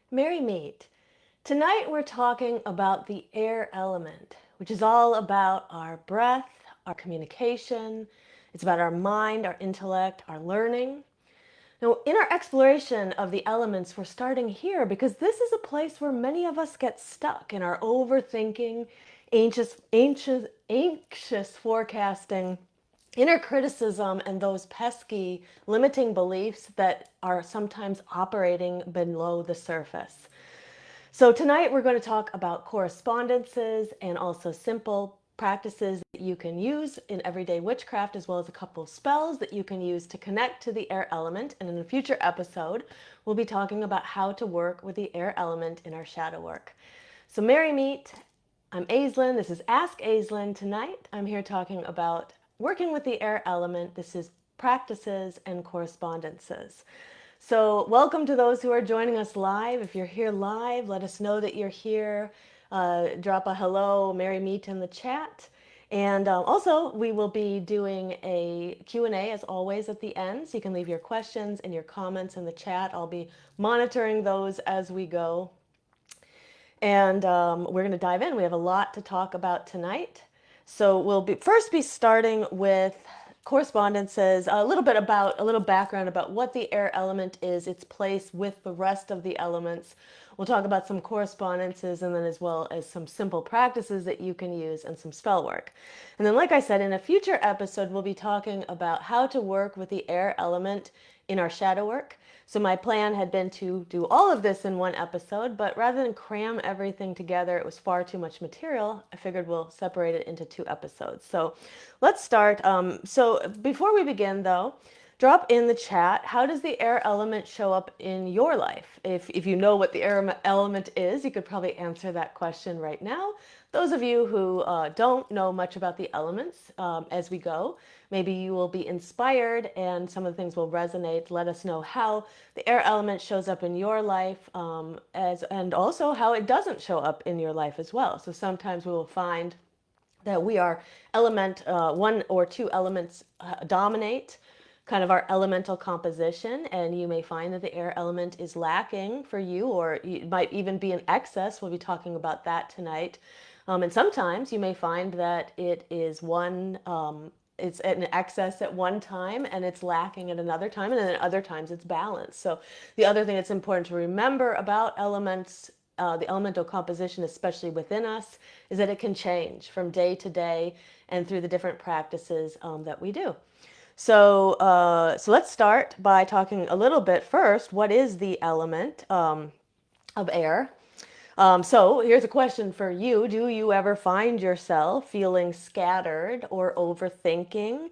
Merry meet. Tonight we're talking about the air element, which is all about our breath, our communication. It's about our mind, our intellect, our learning. Now, in our exploration of the elements, we're starting here because this is a place where many of us get stuck in our overthinking, anxious forecasting, inner criticism, and those pesky limiting beliefs that are sometimes operating below the surface. So, tonight we're going to talk about correspondences and also simple practices that you can use in everyday witchcraft, as well as a couple of spells that you can use to connect to the air element. And in a future episode, we'll be talking about how to work with the air element in our shadow work. So, Merry Meet. I'm Aislin. This is Ask Aislin. Tonight, I'm here talking about working with the air element. This is practices and correspondences. So, welcome to those who are joining us live. If you're here live, let us know that you're here. Drop a hello, Merry Meet in the chat. And also, we will be doing a Q&A as always at the end. So you can leave your questions and your comments in the chat. I'll be monitoring those as we go. And we're going to dive in. We have a lot to talk about tonight. So we'll first be starting with correspondences, a little background about what the air element is, its place with the rest of the elements. We'll talk about some correspondences and then as well as some simple practices that you can use and some spell work. And then, like I said, in a future episode, we'll be talking about how to work with the air element in our shadow work. So my plan had been to do all of this in one episode, but rather than cram everything together, it was far too much material. I figured we'll separate it into two episodes. So let's start. So before we begin, though, drop in the chat, how does the air element show up in your life? If you know what the air element is, you could probably answer that question right now. Those of you who don't know much about the elements, as we go, maybe you will be inspired and some of the things will resonate. Let us know how the air element shows up in your life, and also how it doesn't show up in your life as well. So sometimes we will find that we are one or two elements dominate kind of our elemental composition, and you may find that the air element is lacking for you, or it might even be in excess. We'll be talking about that tonight. And sometimes you may find that it is it's in excess at one time and it's lacking at another time, and then at other times it's balanced. So the other thing that's important to remember about elements, the elemental composition, especially within us, is that it can change from day to day and through the different practices that we do. So let's start by talking a little bit first. What is the element of air? So here's a question for you. Do you ever find yourself feeling scattered or overthinking,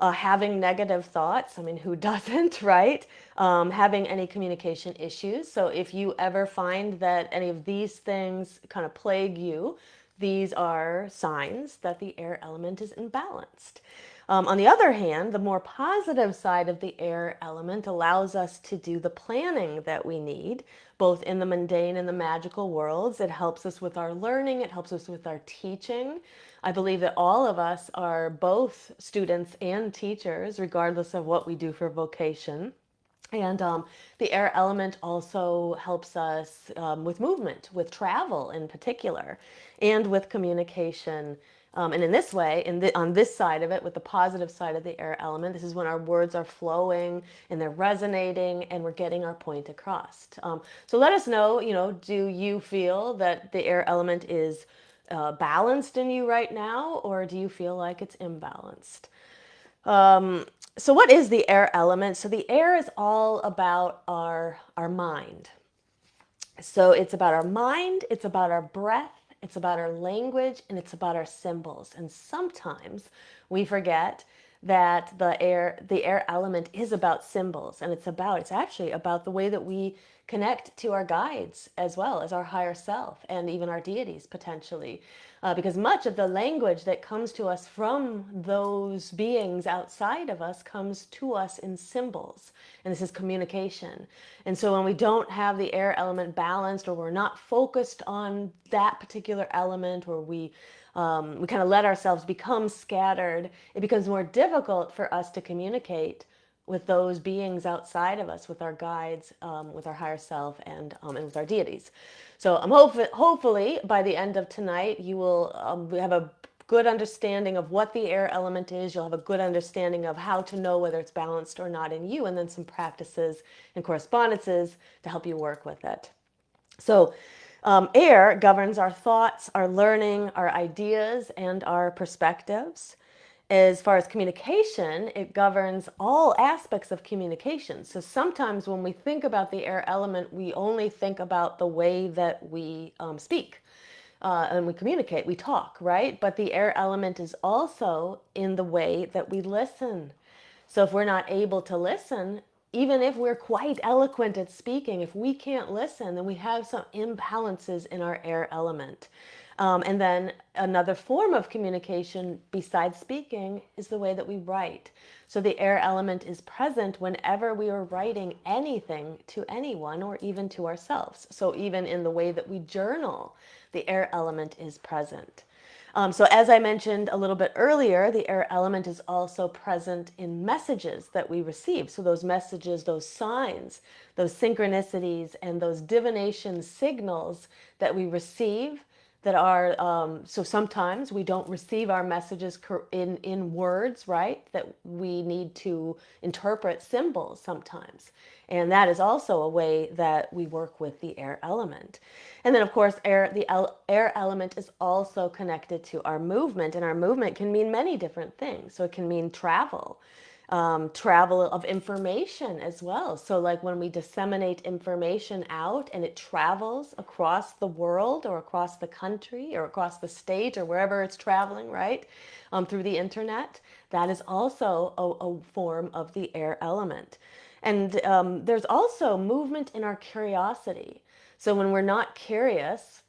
having negative thoughts? I mean, who doesn't, right? Having any communication issues. So if you ever find that any of these things kind of plague you, these are signs that the air element is imbalanced. On the other hand, the more positive side of the air element allows us to do the planning that we need, both in the mundane and the magical worlds. It helps us with our learning, it helps us with our teaching. I believe that all of us are both students and teachers, regardless of what we do for vocation. And the air element also helps us with movement, with travel in particular, and with communication. And in this way, on this side of it, with the positive side of the air element, this is when our words are flowing and they're resonating and we're getting our point across. So let us know, do you feel that the air element is balanced in you right now, or do you feel like it's imbalanced? So what is the air element? So the air is all about our mind. So it's about our mind, it's about our breath, it's about our language, and it's about our symbols. And sometimes we forget that the air element is about symbols, and it's actually about the way that we connect to our guides as well as our higher self and even our deities potentially. Because much of the language that comes to us from those beings outside of us comes to us in symbols. And this is communication. And so when we don't have the air element balanced, or we're not focused on that particular element, or we kind of let ourselves become scattered, it becomes more difficult for us to communicate with those beings outside of us, with our guides, with our higher self, and with our deities. So I'm hopefully by the end of tonight, you will have a good understanding of what the air element is. You'll have a good understanding of how to know whether it's balanced or not in you, and then some practices and correspondences to help you work with it. So air governs our thoughts, our learning, our ideas, and our perspectives. As far as communication, it governs all aspects of communication. So sometimes when we think about the air element, we only think about the way that we speak. And we communicate, we talk, right? But the air element is also in the way that we listen. So if we're not able to listen, even if we're quite eloquent at speaking, if we can't listen, then we have some imbalances in our air element. And then another form of communication besides speaking is the way that we write. So the air element is present whenever we are writing anything to anyone or even to ourselves. So even in the way that we journal, the air element is present. So as I mentioned a little bit earlier, the air element is also present in messages that we receive. So those messages, those signs, those synchronicities, and those divination signals that we receive that are, so sometimes we don't receive our messages in words, right? That we need to interpret symbols sometimes. And that is also a way that we work with the air element. And then, of course, air element is also connected to our movement, and our movement can mean many different things. So it can mean travel, travel of information as well. So like when we disseminate information out and it travels across the world or across the country or across the state or wherever it's traveling, right, through the internet, that is also a form of the air element. And there's also movement in our curiosity. So when we're not curious,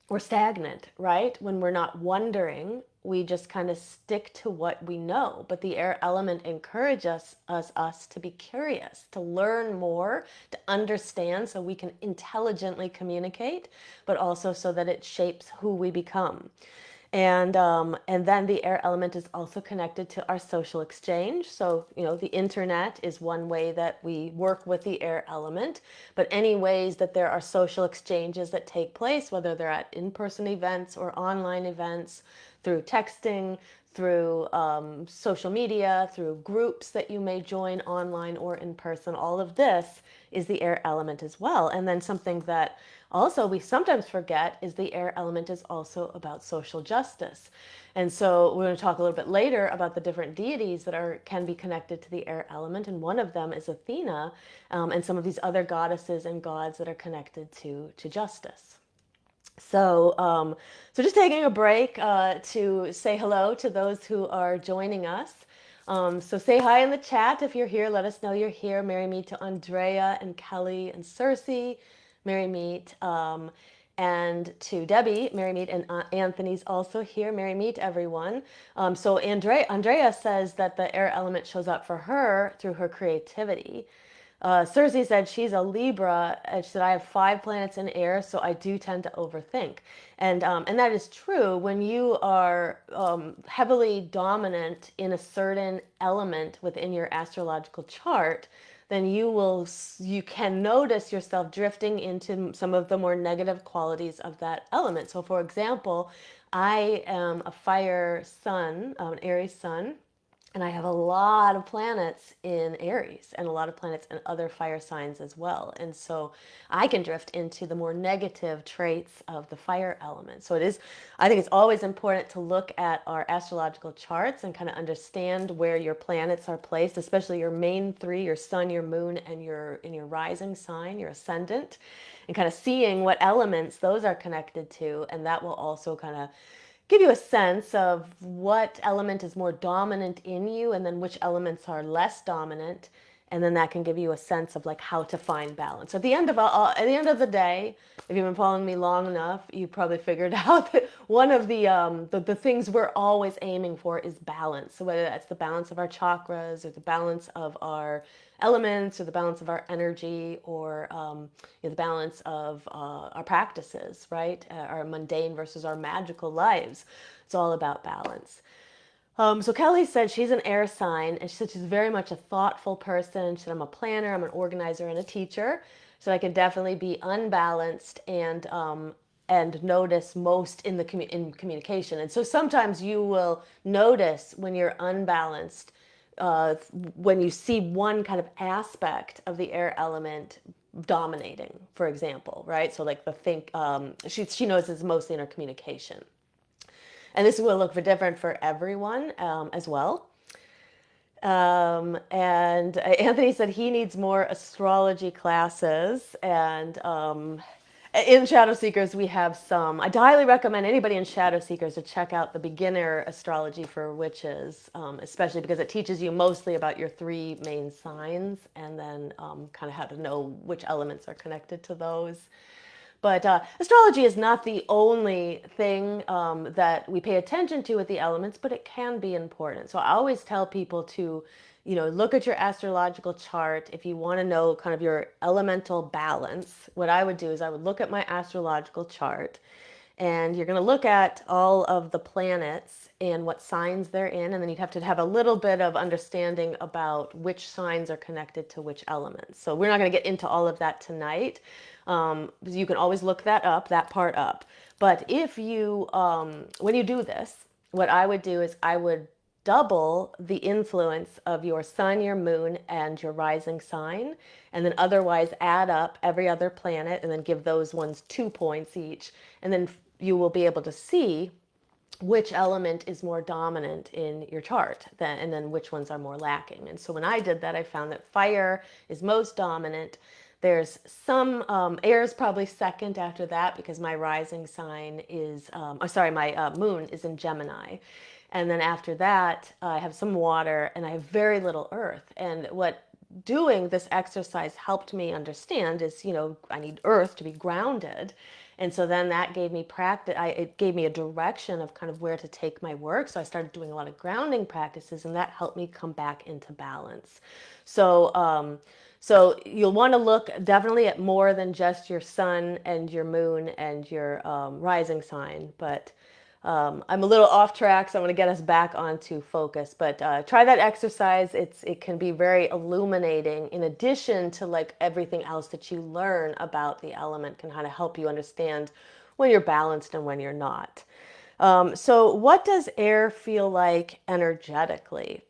we're stagnant, right? When we're not wondering, we just kind of stick to what we know. But the air element encourages us to be curious, to learn more, to understand so we can intelligently communicate, but also so that it shapes who we become. And then the air element is also connected to our social exchange. So, you know, the internet is one way that we work with the air element, but any ways that there are social exchanges that take place, whether they're at in-person events or online events, through texting, through social media, through groups that you may join online or in person, all of this is the air element as well. And then something that also we sometimes forget is the air element is also about social justice. And so we're going to talk a little bit later about the different deities that can be connected to the air element, and one of them is Athena, and some of these other goddesses and gods that are connected to justice. So just taking a break to say hello to those who are joining us. So say hi in the chat if you're here. Let us know you're here. Merry meet to Andrea and Kelly and Cersei. Merry meet. And to Debbie, Merry meet, and Anthony's also here. Merry meet, everyone. So Andrea says that the air element shows up for her through her creativity. Cersei said she's a Libra, and she said I have 5 planets in air, so I do tend to overthink, and that is true. When you are heavily dominant in a certain element within your astrological chart, then you can notice yourself drifting into some of the more negative qualities of that element. So, for example, I am a fire sun, an Aries sun. And I have a lot of planets in Aries and a lot of planets in other fire signs as well. And so I can drift into the more negative traits of the fire element. So I think it's always important to look at our astrological charts and kind of understand where your planets are placed, especially your main 3, your sun, your moon, and in your rising sign, your ascendant, and kind of seeing what elements those are connected to. And that will also kind of give you a sense of what element is more dominant in you and then which elements are less dominant, and then that can give you a sense of like how to find balance. At the end of the day, if you've been following me long enough, you probably figured out that one of the things we're always aiming for is balance. So whether that's the balance of our chakras or the balance of our elements or the balance of our energy or the balance of our practices, right? Our mundane versus our magical lives. It's all about balance. So Kelly said she's an air sign, and she said she's very much a thoughtful person. She said I'm a planner, I'm an organizer, and a teacher. So I can definitely be unbalanced and notice most in in communication. And so sometimes you will notice when you're unbalanced, when you see one kind of aspect of the air element dominating, for example, right? So like the think, she knows it's mostly in her communication. And this will look different for everyone as well. And Anthony said he needs more astrology classes. And in Shadow Seekers, we have some. I'd highly recommend anybody in Shadow Seekers to check out the beginner astrology for witches, especially because it teaches you mostly about your three main signs and then kind of how to know which elements are connected to those. But astrology is not the only thing that we pay attention to with the elements, but it can be important. So I always tell people to, look at your astrological chart if you want to know kind of your elemental balance. What I would do is I would look at my astrological chart, and you're going to look at all of the planets and what signs they're in, and then you'd have to have a little bit of understanding about which signs are connected to which elements. So we're not going to get into all of that tonight. You can always look that up, that part up. But if you, when you do this, what I would do is I would double the influence of your sun, your moon, and your rising sign, and then otherwise add up every other planet and then give those ones 2 points each. And then you will be able to see which element is more dominant in your chart and then which ones are more lacking. And so when I did that, I found that fire is most dominant. There's some air is probably second after that because my rising sign is, my moon is in Gemini. And then after that, I have some water and I have very little earth. And what doing this exercise helped me understand is, I need earth to be grounded. And so then that gave me practice. It gave me a direction of kind of where to take my work. So I started doing a lot of grounding practices, and that helped me come back into balance. So you'll want to look definitely at more than just your sun and your moon and your rising sign. But I'm a little off track, so I'm going to get us back onto focus. But try that exercise. It can be very illuminating. In addition to like everything else that you learn about the element, can kind of help you understand when you're balanced and when you're not. So what does air feel like energetically?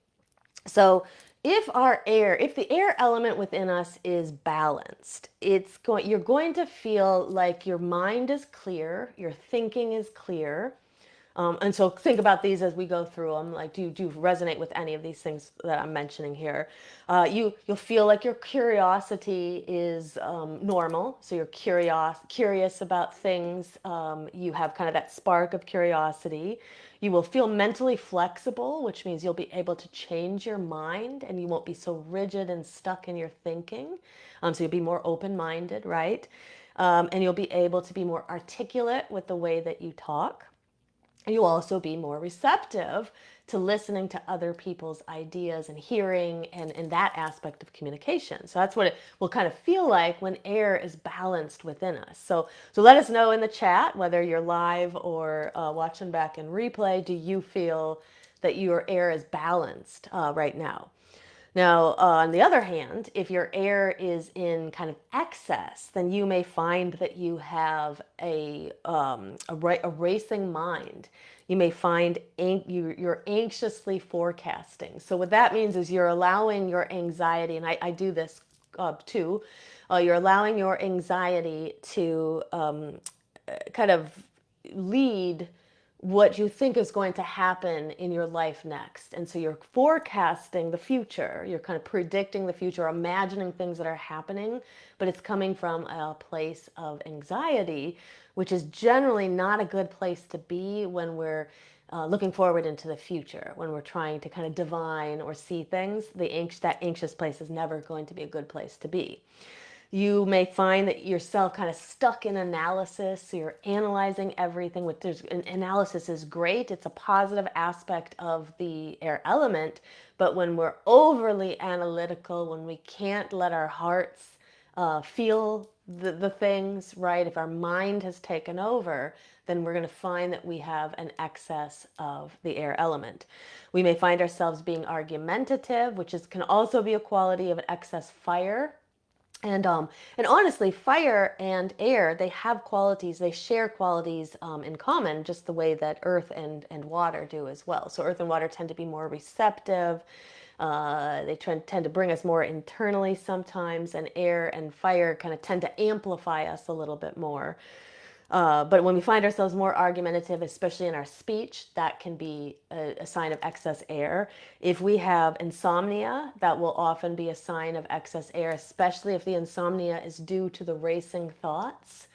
So if the air element within us is balanced, you're going to feel like your mind is clear, your thinking is clear. And so think about these as we go through them. Like, do you resonate with any of these things that I'm mentioning here? You'll feel like your curiosity is normal. So you're curious about things. You have kind of that spark of curiosity. You will feel mentally flexible, which means you'll be able to change your mind and you won't be so rigid and stuck in your thinking. So you'll be more open-minded, right? And you'll be able to be more articulate with the way that you talk. You'll also be more receptive to listening to other people's ideas and hearing and that aspect of communication. So that's what it will kind of feel like when air is balanced within us. So let us know in the chat, whether you're live or watching back in replay, do you feel that your air is balanced right now? Now, on the other hand, if your air is in kind of excess, then you may find that you have a racing mind. You may find you're anxiously forecasting. So what that means is you're allowing your anxiety, and I do this too, you're allowing your anxiety to kind of lead what you think is going to happen in your life next. And so you're forecasting the future. You're kind of predicting the future, imagining things that are happening, but it's coming from a place of anxiety, which is generally not a good place to be when we're looking forward into the future, when we're trying to kind of divine or see things. That anxious place is never going to be a good place to be. You may find that yourself kind of stuck in analysis. So you're analyzing everything. Analysis is great. It's a positive aspect of the air element. But when we're overly analytical, when we can't let our hearts feel the things, right? If our mind has taken over, then we're going to find that we have an excess of the air element. We may find ourselves being argumentative, which can also be a quality of an excess fire. And honestly, fire and air, they have qualities, they share qualities in common, just the way that earth and water do as well. So earth and water tend to be more receptive. They tend to bring us more internally sometimes, and air and fire kind of tend to amplify us a little bit more. But when we find ourselves more argumentative, especially in our speech, that can be a sign of excess air. If we have insomnia, that will often be a sign of excess air, especially if the insomnia is due to the racing thoughts.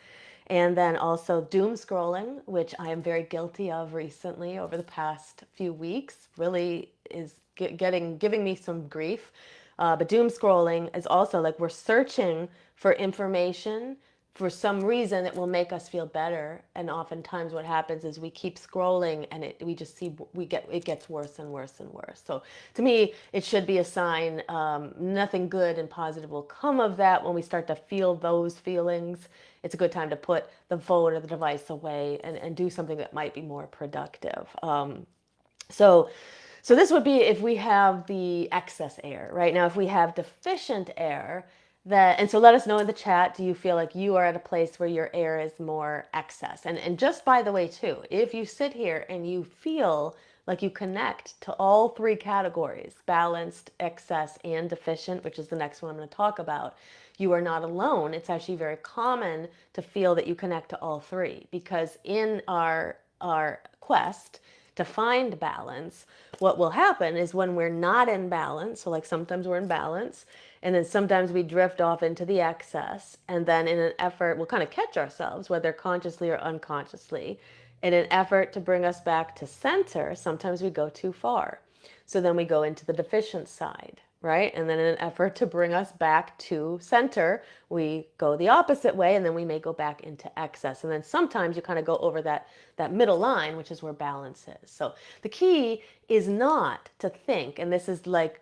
And then also doom scrolling, which I am very guilty of recently over the past few weeks, really is giving me some grief. But doom scrolling is also like we're searching for information for some reason that will make us feel better, and oftentimes what happens is we keep scrolling and we just see it gets worse and worse and worse. So to me, it should be a sign. Nothing good and positive will come of that. When we start to feel those feelings, it's a good time to put the phone or the device away and do something that might be more productive. So so this would be if we have the excess air. Right now, if we have deficient air, and so let us know in the chat, do you feel like you are at a place where your air is more excess? And just by the way too, if you sit here and you feel like you connect to all three categories, balanced, excess, and deficient, which is the next one I'm going to talk about, you are not alone. It's actually very common to feel that you connect to all three, because in our quest to find balance, what will happen is when we're not in balance, so like sometimes we're in balance, and then sometimes we drift off into the excess, and then in an effort, we'll kind of catch ourselves, whether consciously or unconsciously. In an effort to bring us back to center, sometimes we go too far. So then we go into the deficient side, right? And then in an effort to bring us back to center, we go the opposite way, and then we may go back into excess. And then sometimes you kind of go over that middle line, which is where balance is. So the key is not to think, and this is like,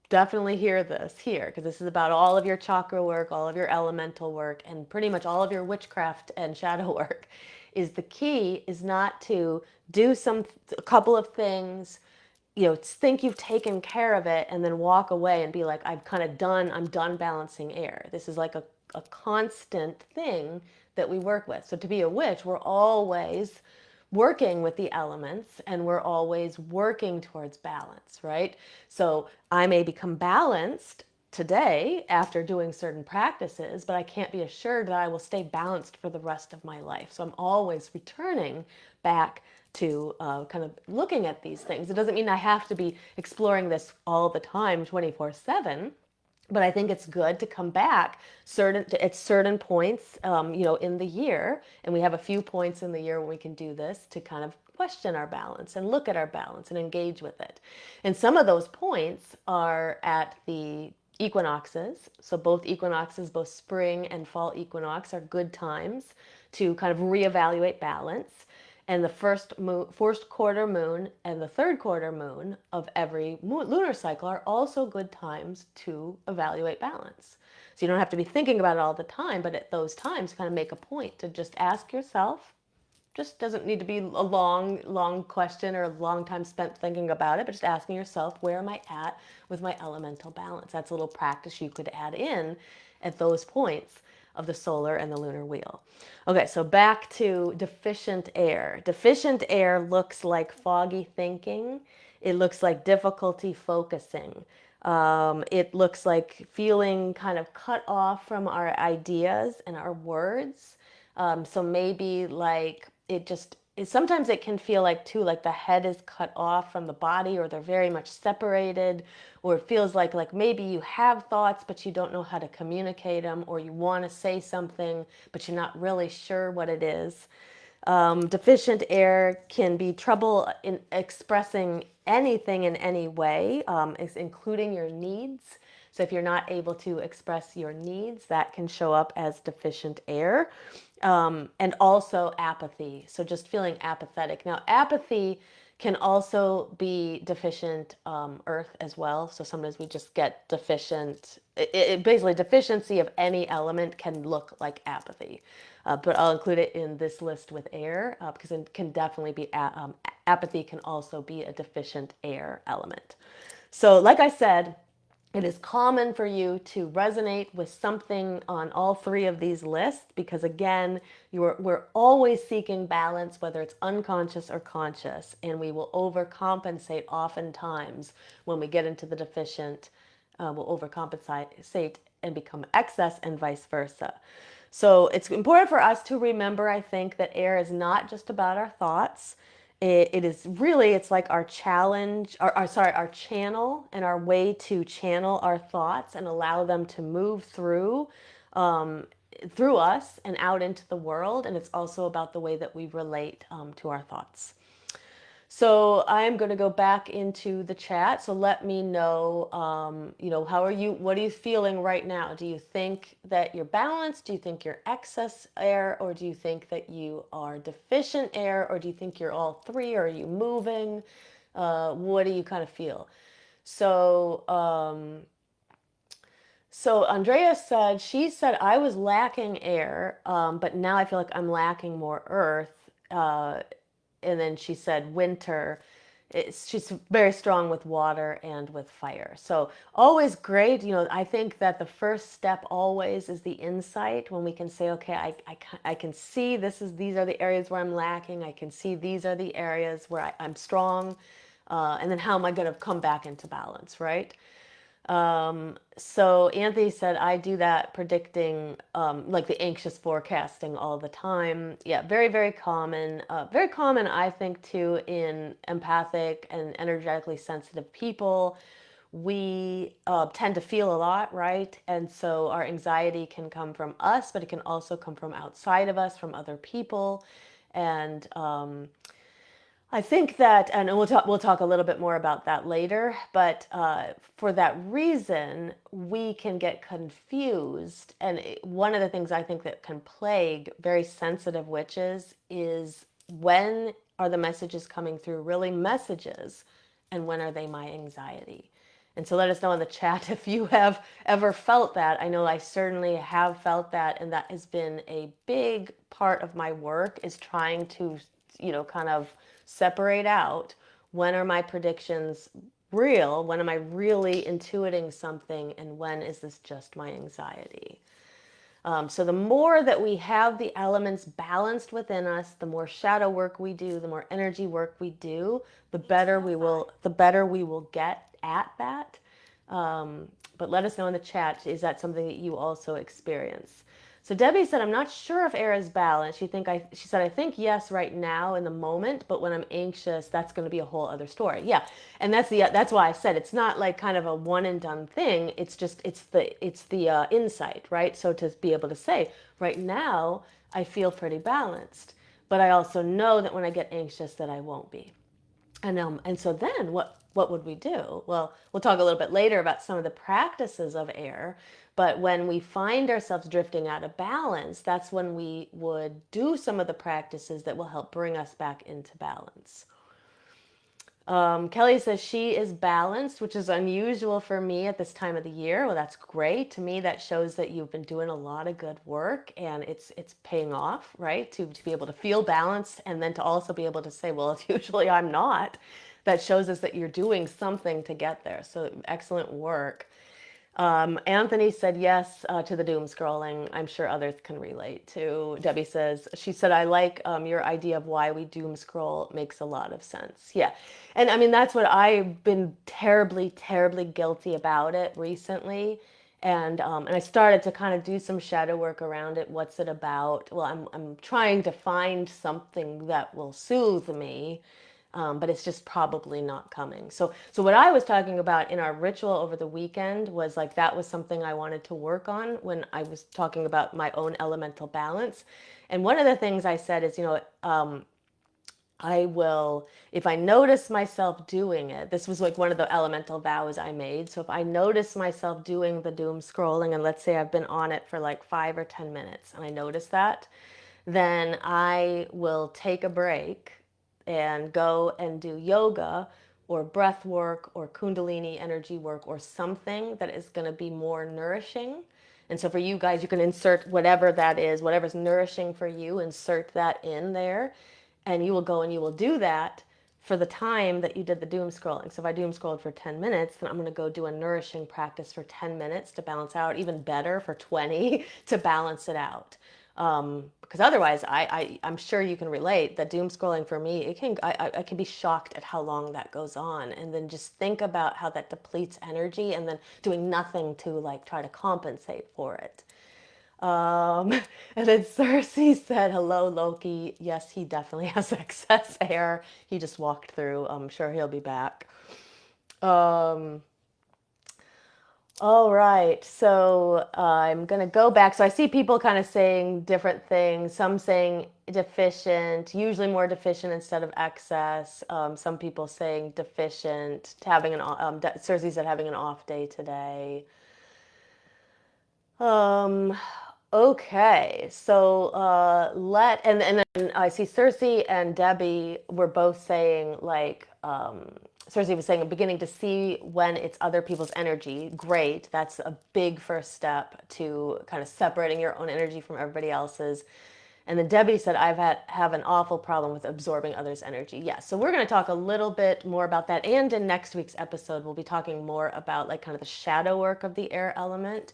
definitely hear this here, because this is about all of your chakra work, all of your elemental work, and pretty much all of your witchcraft and shadow work. Is the key is not to do a couple of things, think you've taken care of it, and then walk away and be like, I'm done balancing air. This is like a constant thing that we work with. So to be a witch, we're always working with the elements, and we're always working towards balance, right? So I may become balanced today after doing certain practices, but I can't be assured that I will stay balanced for the rest of my life. So I'm always returning back to kind of looking at these things. It doesn't mean I have to be exploring this all the time, 24/7. But I think it's good to come back at certain points, in the year, and we have a few points in the year when we can do this to kind of question our balance and look at our balance and engage with it. And some of those points are at the equinoxes. So both equinoxes, both spring and fall equinox, are good times to kind of reevaluate balance. And the first quarter moon and the third quarter moon of every lunar cycle are also good times to evaluate balance. So you don't have to be thinking about it all the time, but at those times, kind of make a point to just ask yourself. Just doesn't need to be a long question or a long time spent thinking about it, but just asking yourself, where am I at with my elemental balance? That's a little practice you could add in at those points of the solar and the lunar wheel. Okay, so back to deficient air. Deficient air looks like foggy thinking. It looks like difficulty focusing. It looks like feeling kind of cut off from our ideas and our words. So maybe like sometimes it can feel like too, like the head is cut off from the body, or they're very much separated, or it feels like maybe you have thoughts, but you don't know how to communicate them, or you want to say something, but you're not really sure what it is. Deficient air can be trouble in expressing anything in any way, including your needs. So if you're not able to express your needs, that can show up as deficient air. And also apathy. So just feeling apathetic. Now, apathy can also be deficient earth as well. So sometimes we just get deficient, basically deficiency of any element can look like apathy. But I'll include it in this list with air because it can definitely be, apathy can also be a deficient air element. So like I said, it is common for you to resonate with something on all three of these lists because, again, we're always seeking balance, whether it's unconscious or conscious, and we will overcompensate oftentimes when we get into the deficient. We'll overcompensate and become excess, and vice versa. So it's important for us to remember, I think, that air is not just about our thoughts. It is really, it's like our challenge, our channel and our way to channel our thoughts and allow them to move through us and out into the world. And it's also about the way that we relate to our thoughts. So I'm going to go back into the chat. So let me know, how are you? What are you feeling right now? Do you think that you're balanced? Do you think you're excess air? Or do you think that you are deficient air? Or do you think you're all three? Or are you moving? What do you kind of feel? So Andrea said, she said, I was lacking air, but now I feel like I'm lacking more earth. And then she said winter. She's very strong with water and with fire. So always great. I think that the first step always is the insight when we can say, okay, I can see these are the areas where I'm lacking. I can see these are the areas where I'm strong. And then how am I going to come back into balance, right? So Anthony said, I do that predicting, like the anxious forecasting all the time. Yeah, very, very common. Very common, I think, too, in empathic and energetically sensitive people. We tend to feel a lot, right? And so our anxiety can come from us, but it can also come from outside of us, from other people. And I think that, and we'll talk a little bit more about that later, but for that reason, we can get confused. And one of the things I think that can plague very sensitive witches is, when are the messages coming through really messages, and when are they my anxiety? And so let us know in the chat if you have ever felt that. I know I certainly have felt that, and that has been a big part of my work, is trying to, kind of separate out, when are my predictions real, when am I really intuiting something, and when is this just my anxiety. So the more that we have the elements balanced within us, the more shadow work we do, the more energy work we do, the better we will get at that. But let us know in the chat, is that something that you also experience? So Debbie said, I'm not sure if air is balanced. She said, I think yes right now in the moment, but when I'm anxious, that's going to be a whole other story. Yeah. And that's why I said it's not like kind of a one and done thing. It's the insight, right? So to be able to say, right now, I feel pretty balanced, but I also know that when I get anxious that I won't be. And so then what would we do? Well, we'll talk a little bit later about some of the practices of air, but when we find ourselves drifting out of balance, that's when we would do some of the practices that will help bring us back into balance. Kelly says she is balanced, which is unusual for me at this time of the year. Well, that's great. To me, that shows that you've been doing a lot of good work, and it's paying off, right? To be able to feel balanced, and then to also be able to say, well, usually I'm not. That shows us that you're doing something to get there. So excellent work. Anthony said yes to the doom scrolling. I'm sure others can relate to. Debbie says, she said, I like your idea of why we doom scroll. Makes a lot of sense. Yeah. And I mean, that's what I've been terribly, terribly guilty about it recently. And I started to kind of do some shadow work around it. What's it about? Well, I'm trying to find something that will soothe me, but it's just probably not coming. So what I was talking about in our ritual over the weekend was like, that was something I wanted to work on when I was talking about my own elemental balance. And one of the things I said is, I will, if I notice myself doing it, this was like one of the elemental vows I made. So if I notice myself doing the doom scrolling, and let's say I've been on it for like 5 or 10 minutes, and I notice that, then I will take a break and go and do yoga or breath work or kundalini energy work or something that is going to be more nourishing. And so for you guys, you can insert whatever that is, whatever's nourishing for you, insert that in there. And you will go and you will do that for the time that you did the doom scrolling. So if I doom scrolled for 10 minutes, then I'm going to go do a nourishing practice for 10 minutes to balance out, even better for 20 to balance it out. Because otherwise, I'm sure you can relate that doom scrolling for me, I can be shocked at how long that goes on, and then just think about how that depletes energy, and then doing nothing to like try to compensate for it. Um, and then Cersei said, "Hello, Loki. Yes, he definitely has excess hair. He just walked through. I'm sure he'll be back." Um, all right, so I'm going to go back. So I see people kind of saying different things. Some saying deficient, usually more deficient instead of excess. Some people saying deficient, having Cersei said having an off day today. Um, okay, so and then I see Cersei and Debbie were both saying like Cersei was saying, I'm beginning to see when it's other people's energy. Great. That's a big first step to kind of separating your own energy from everybody else's. And then Debbie said, have an awful problem with absorbing others' energy. Yes. So we're going to talk a little bit more about that. And in next week's episode, we'll be talking more about like kind of the shadow work of the air element.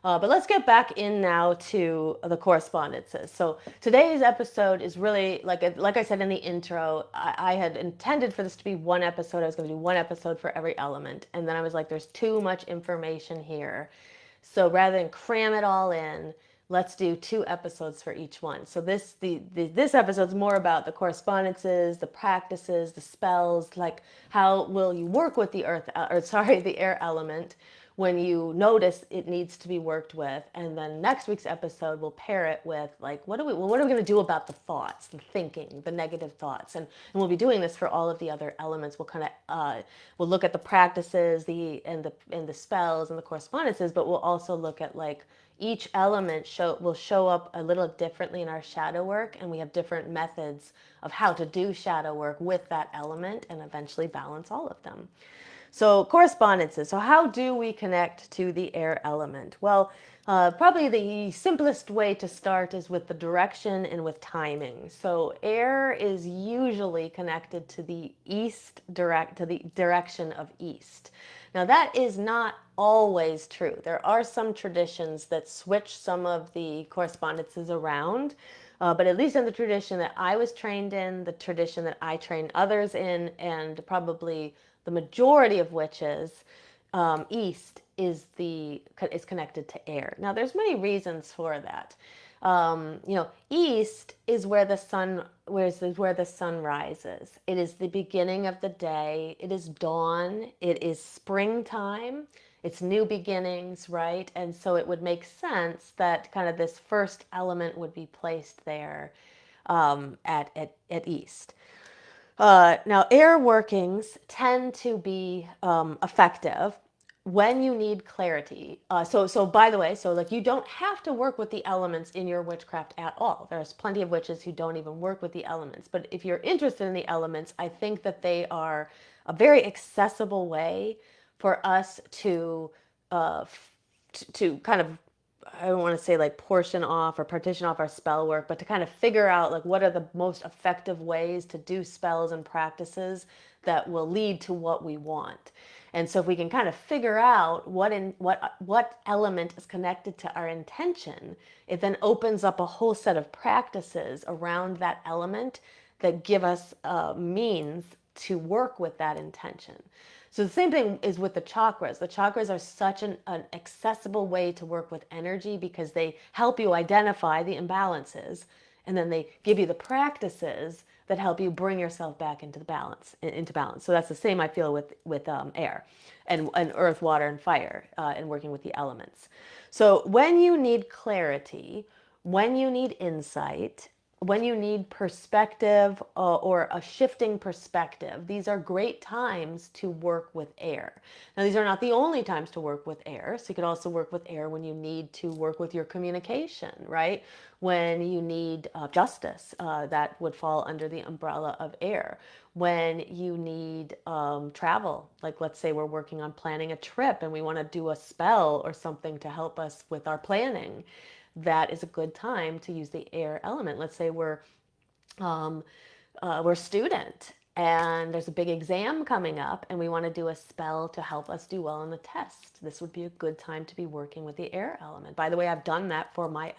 But let's get back in now to the correspondences. So today's episode is really like I said in the intro, I had intended for this to be one episode. I was going to do one episode for every element, and then I was like, there's too much information here. So rather than cram it all in, let's do 2 episodes for each one. So this episode's more about the correspondences, the practices, the spells, like how will you work with the the air element when you notice it needs to be worked with. And then next week's episode we'll pair it with like what are we going to do about the thoughts, the thinking, the negative thoughts. And we'll be doing this for all of the other elements. We'll kind of we'll look at the practices, and the spells and the correspondences, but we'll also look at like each element will show up a little differently in our shadow work, and we have different methods of how to do shadow work with that element and eventually balance all of them. So correspondences. So how do we connect to the air element? Well, probably the simplest way to start is with the direction and with timing. So air is usually connected to the to the direction of east. Now that is not always true. There are some traditions that switch some of the correspondences around. But at least in the tradition that I was trained in, the tradition that I train others in, and probably the majority of witches, east is connected to air. Now, there's many reasons for that. East is where the sun rises. It is the beginning of the day. It is dawn. It is springtime. It's new beginnings, right? And so it would make sense that kind of this first element would be placed there at east. Now, air workings tend to be effective when you need clarity. So by the way, so like you don't have to work with the elements in your witchcraft at all. There's plenty of witches who don't even work with the elements. But if you're interested in the elements, I think that they are a very accessible way for us to kind of, I don't want to say like portion off or partition off our spell work, but to kind of figure out like what are the most effective ways to do spells and practices that will lead to what we want. And so if we can kind of figure out what element is connected to our intention, it then opens up a whole set of practices around that element that give us means to work with that intention. So the same thing is with the chakras. The chakras are such an accessible way to work with energy because they help you identify the imbalances, and then they give you the practices that help you bring yourself back into balance. So that's the same I feel with air and earth, water, and fire, and working with the elements. So when you need clarity, when you need insight, when you need perspective or a shifting perspective, these are great times to work with air. Now, these are not the only times to work with air. So you could also work with air when you need to work with your communication, right? When you need justice, that would fall under the umbrella of air. When you need travel, like let's say we're working on planning a trip and we want to do a spell or something to help us with our planning, that is a good time to use the air element. Let's say we're a student and there's a big exam coming up and we want to do a spell to help us do well on the test. This would be a good time to be working with the air element. By the way, I've done that for my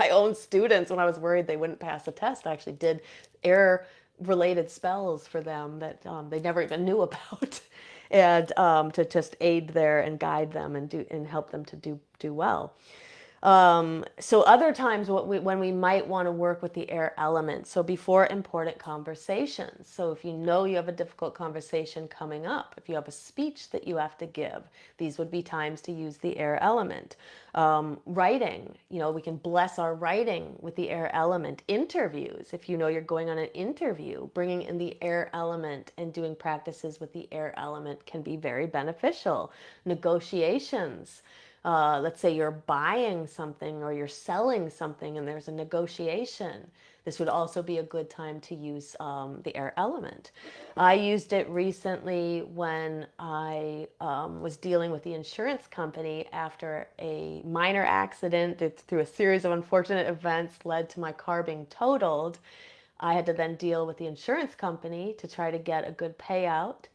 own students when I was worried they wouldn't pass the test. I actually did air related spells for them that they never even knew about. And to just aid there and guide them and help them to do well. So other times when we might want to work with the air element, so before important conversations. So if you know you have a difficult conversation coming up, if you have a speech that you have to give, these would be times to use the air element. Writing, we can bless our writing with the air element. Interviews, if you know you're going on an interview, bringing in the air element and doing practices with the air element can be very beneficial. Negotiations. Let's say you're buying something or you're selling something and there's a negotiation. This would also be a good time to use the air element. I used it recently when I was dealing with the insurance company after a minor accident that through a series of unfortunate events led to my car being totaled. I had to then deal with the insurance company to try to get a good payout.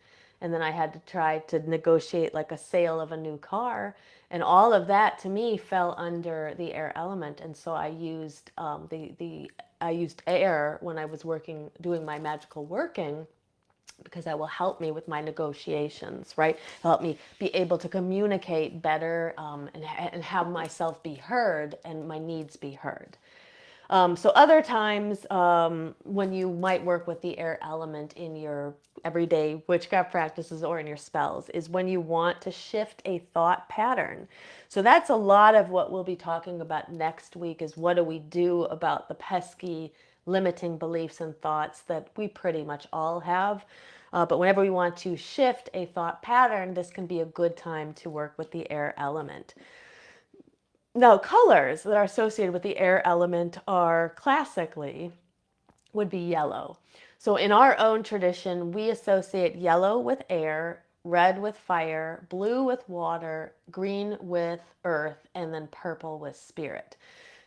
And then I had to try to negotiate like a sale of a new car. And all of that to me fell under the air element. And so I used I used air when I was doing my magical working, because that will help me with my negotiations, right? Help me be able to communicate better, and have myself be heard and my needs be heard. So other times when you might work with the air element in your everyday witchcraft practices or in your spells is when you want to shift a thought pattern. So that's a lot of what we'll be talking about next week, is what do we do about the pesky limiting beliefs and thoughts that we pretty much all have. But whenever we want to shift a thought pattern, this can be a good time to work with the air element. Now, colors that are associated with the air element are classically would be yellow. So in our own tradition, we associate yellow with air, red with fire, blue with water, green with earth, and then purple with spirit.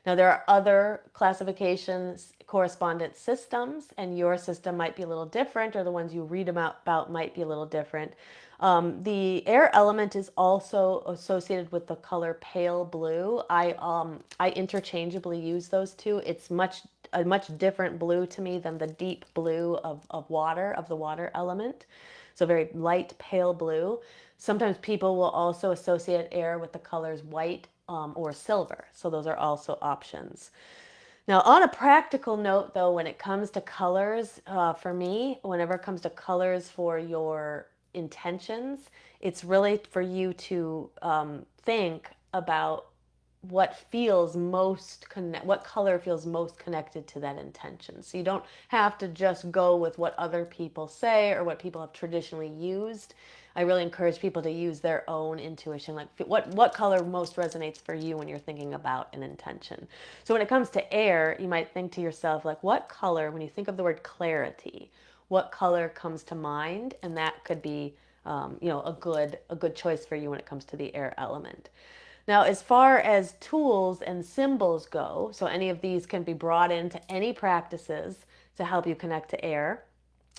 Now, there are other classifications, correspondence systems, and your system might be a little different, or the ones you read about might be a little different. The air element is also associated with the color pale blue. I interchangeably use those two. It's a much different blue to me than the deep blue of water, of the water element. So very light pale blue. Sometimes people will also associate air with the colors white or silver. So those are also options. Now, on a practical note, though, when it comes to colors, for me, whenever it comes to colors for your intentions, it's really for you to think about what color feels most connected to that intention. So you don't have to just go with what other people say or what people have traditionally used. I really encourage people to use their own intuition, like what color most resonates for you when you're thinking about an intention. So when it comes to air, you might think to yourself, like, what color, when you think of the word clarity, what color comes to mind? And that could be a good choice for you when it comes to the air element. Now, as far as tools and symbols go, so any of these can be brought into any practices to help you connect to air.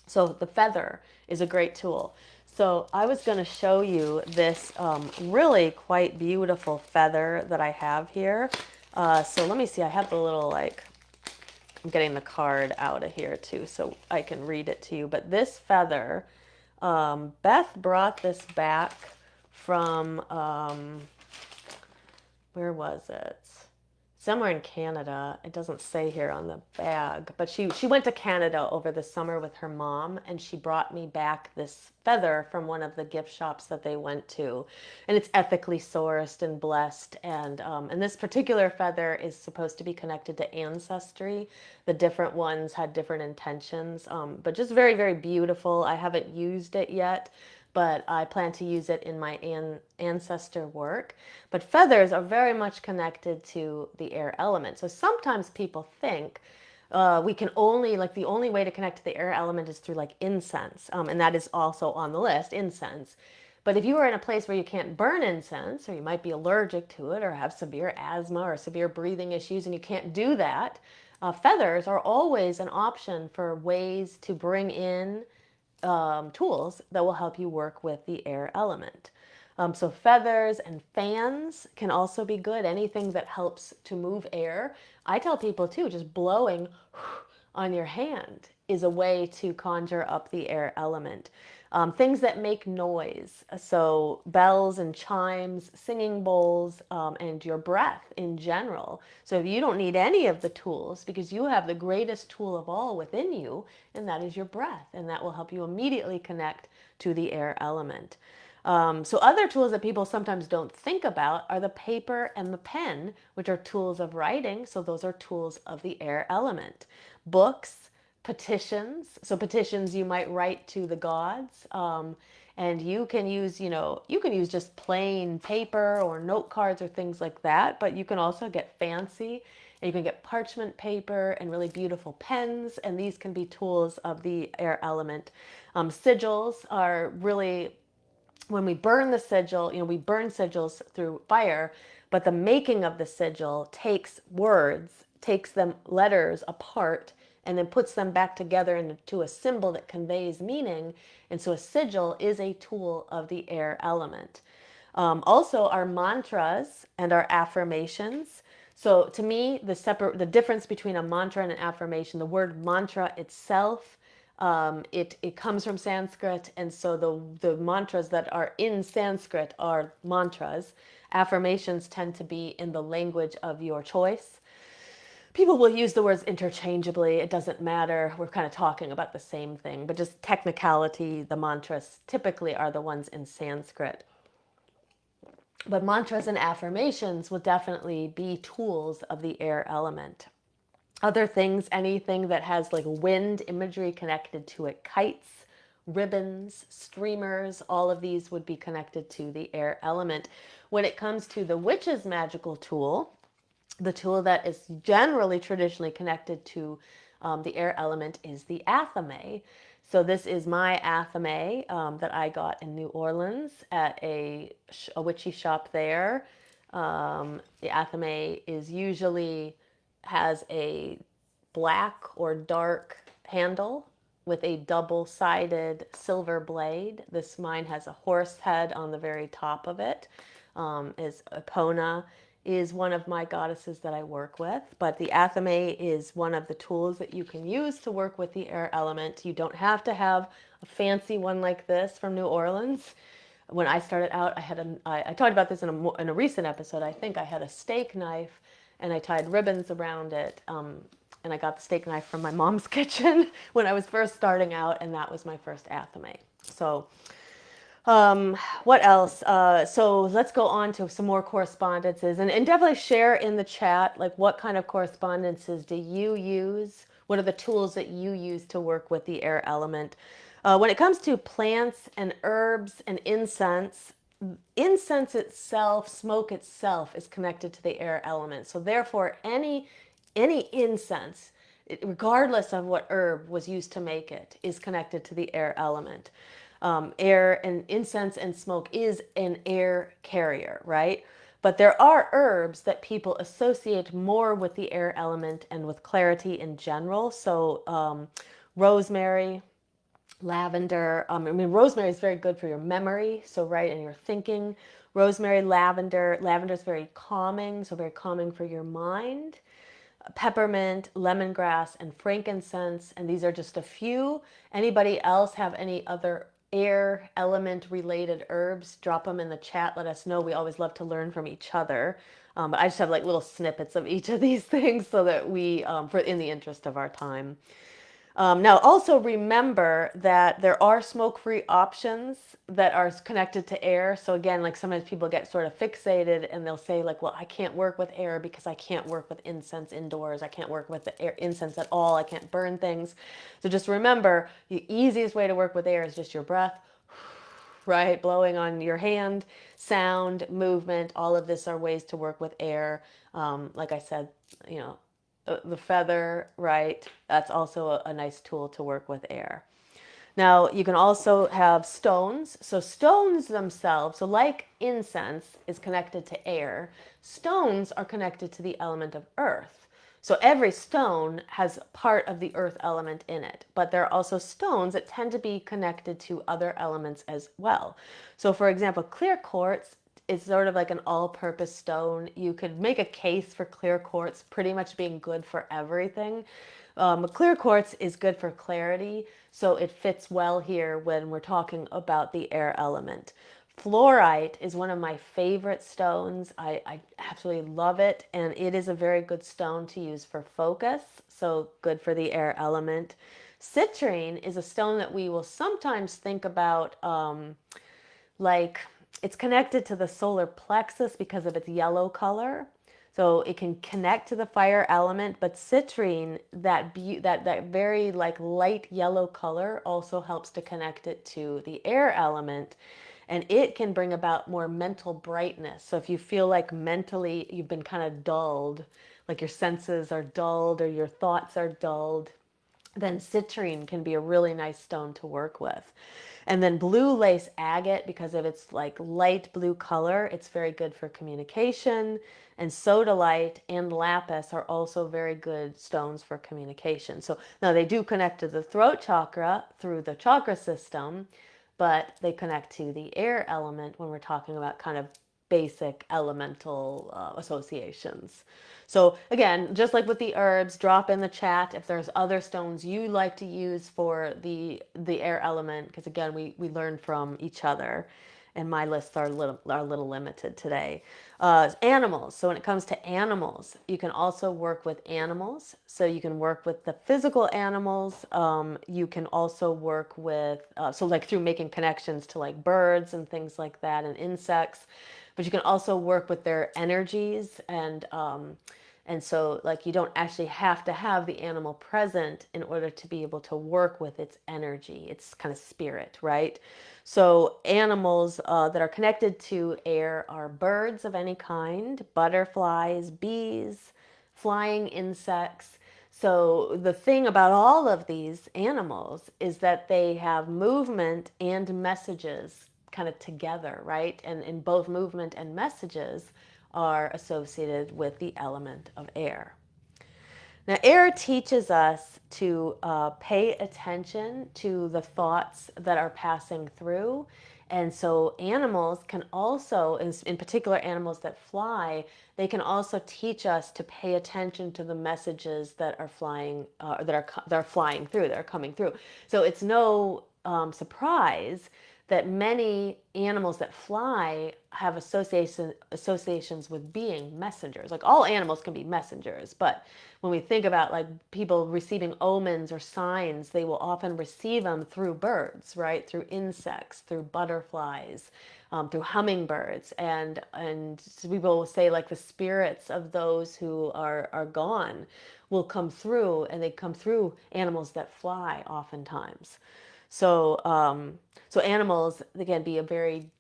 So the feather is a great tool. So I was going to show you this really quite beautiful feather that I have here. So let me see. I have the little, I'm getting the card out of here too so I can read it to you. But this feather, Beth brought this back from, where was it? somewhere in Canada. It doesn't say here on the bag, but she went to Canada over the summer with her mom, and she brought me back this feather from one of the gift shops that they went to, and it's ethically sourced and blessed. And this particular feather is supposed to be connected to ancestry. The different ones had different intentions, but just very, very beautiful. I haven't used it yet, but I plan to use it in my ancestor work. But feathers are very much connected to the air element. So sometimes people think we can only, like, the only way to connect to the air element is through like incense. And that is also on the list, incense. But if you are in a place where you can't burn incense, or you might be allergic to it, or have severe asthma or severe breathing issues, and you can't do that, feathers are always an option for ways to bring in tools that will help you work with the air element. So feathers and fans can also be good. Anything that helps to move air. I tell people too, just blowing on your hand is a way to conjure up the air element. Things that make noise, so bells and chimes, singing bowls, and your breath in general. So if you don't need any of the tools, because you have the greatest tool of all within you, and that is your breath, and that will help you immediately connect to the air element. So other tools that people sometimes don't think about are the paper and the pen, which are tools of writing. So those are tools of the air element. Books, petitions. So petitions you might write to the gods. And you can use, you can use just plain paper or note cards or things like that, but you can also get fancy, and you can get parchment paper and really beautiful pens, and these can be tools of the air element. Sigils are really, when we burn the sigil, we burn sigils through fire, but the making of the sigil takes words, takes them letters apart, and then puts them back together into a symbol that conveys meaning. And so a sigil is a tool of the air element. Also, our mantras and our affirmations. So to me, the difference between a mantra and an affirmation, the word mantra itself, it comes from Sanskrit, and so the mantras that are in Sanskrit are mantras. Affirmations tend to be in the language of your choice. People will use the words interchangeably. It doesn't matter. We're kind of talking about the same thing, but just technicality, the mantras typically are the ones in Sanskrit. But mantras and affirmations will definitely be tools of the air element. Other things, anything that has like wind imagery connected to it, kites, ribbons, streamers, all of these would be connected to the air element. When it comes to the witch's magical tool, the tool that is generally traditionally connected to the air element is the athame. So this is my athame that I got in New Orleans at a witchy shop there. The athame is usually has a black or dark handle with a double-sided silver blade. This mine has a horse head on the very top of it. Is Epona is one of my goddesses that I work with, but the athame is one of the tools that you can use to work with the air element. You don't have to have a fancy one like this from New Orleans. When I started out, I talked about this in a recent episode. I think I had a steak knife, and I tied ribbons around it. And I got the steak knife from my mom's kitchen when I was first starting out, and that was my first athame. So what else? So let's go on to some more correspondences, and definitely share in the chat, like, what kind of correspondences do you use? What are the tools that you use to work with the air element? When it comes to plants and herbs and incense, incense itself, smoke itself, is connected to the air element. So therefore, any incense, regardless of what herb was used to make it, is connected to the air element. Air and incense and smoke is an air carrier, right? But there are herbs that people associate more with the air element and with clarity in general. So rosemary, lavender. Rosemary is very good for your memory, so right, and your thinking. Rosemary, lavender. Lavender is very calming, so very calming for your mind. Peppermint, lemongrass, and frankincense, and these are just a few. Anybody else have any other air element related herbs? Drop them in the chat. Let us know. We always love to learn from each other. But I just have like little snippets of each of these things so that we, for in the interest of our time. Now, also remember that there are smoke-free options that are connected to air. So again, like sometimes people get sort of fixated and they'll say like, well, I can't work with air because I can't work with incense indoors. I can't work with the air incense at all. I can't burn things. So just remember, the easiest way to work with air is just your breath, right? Blowing on your hand, sound, movement, all of this are ways to work with air. Like I said, you know, the feather, right? That's also a nice tool to work with air. Now, you can also have stones. So, stones themselves, so like incense is connected to air, stones are connected to the element of earth. So, every stone has part of the earth element in it, but there are also stones that tend to be connected to other elements as well. So, for example, clear quartz is sort of like an all-purpose stone. You could make a case for clear quartz pretty much being good for everything. Clear quartz is good for clarity, so it fits well here when we're talking about the air element. Fluorite is one of my favorite stones. I absolutely love it, and it is a very good stone to use for focus, so good for the air element. Citrine is a stone that we will sometimes think about like it's connected to the solar plexus because of its yellow color. So it can connect to the fire element, but citrine, that very like light yellow color also helps to connect it to the air element, and it can bring about more mental brightness. So if you feel like mentally you've been kind of dulled, like your senses are dulled or your thoughts are dulled, then citrine can be a really nice stone to work with. And then blue lace agate, because of its like light blue color, it's very good for communication. And sodalite and lapis are also very good stones for communication. So now they do connect to the throat chakra through the chakra system, but they connect to the air element when we're talking about kind of basic elemental associations. So again, just like with the herbs, drop in the chat if there's other stones you like to use for the air element, because again, we learn from each other, and my lists are a little limited today. Animals. So when it comes to animals, you can also work with animals. So you can work with the physical animals. You can also work with so like through making connections to like birds and things like that and insects. But you can also work with their energies and so like you don't actually have to have the animal present in order to be able to work with its energy, its kind of spirit, right? So animals that are connected to air are birds of any kind, butterflies, bees, flying insects. So the thing about all of these animals is that they have movement and messages kind of together, right? And in both movement and messages are associated with the element of air. Now, air teaches us to pay attention to the thoughts that are passing through. And so, animals can also, in particular, animals that fly, they can also teach us to pay attention to the messages that are flying, that are flying through, that are coming through. So, it's no surprise that many animals that fly have associations with being messengers. Like all animals can be messengers, but when we think about like people receiving omens or signs, they will often receive them through birds, right? Through insects, through butterflies, through hummingbirds, and people will say like the spirits of those who are gone will come through, and they come through animals that fly oftentimes. So, so animals, they can be a very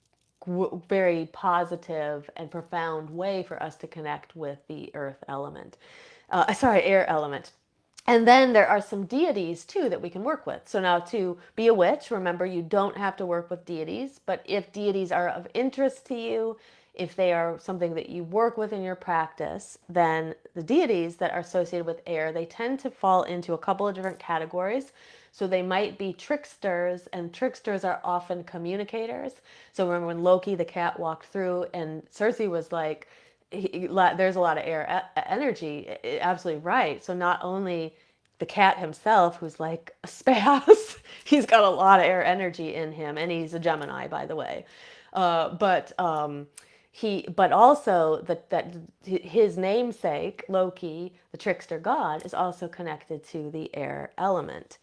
positive and profound way for us to connect with the earth element. Air element. And then there are some deities too that we can work with. So now to be a witch, remember you don't have to work with deities, but if deities are of interest to you, if they are something that you work with in your practice, then the deities that are associated with air, they tend to fall into a couple of different categories. So they might be tricksters, and tricksters are often communicators. So remember when Loki the cat walked through and Cersei was like, there's a lot of air energy, absolutely right. So not only the cat himself, who's like a spaz, he's got a lot of air energy in him, and he's a Gemini, by the way. But But also that his namesake, Loki, the trickster god, is also connected to the air element.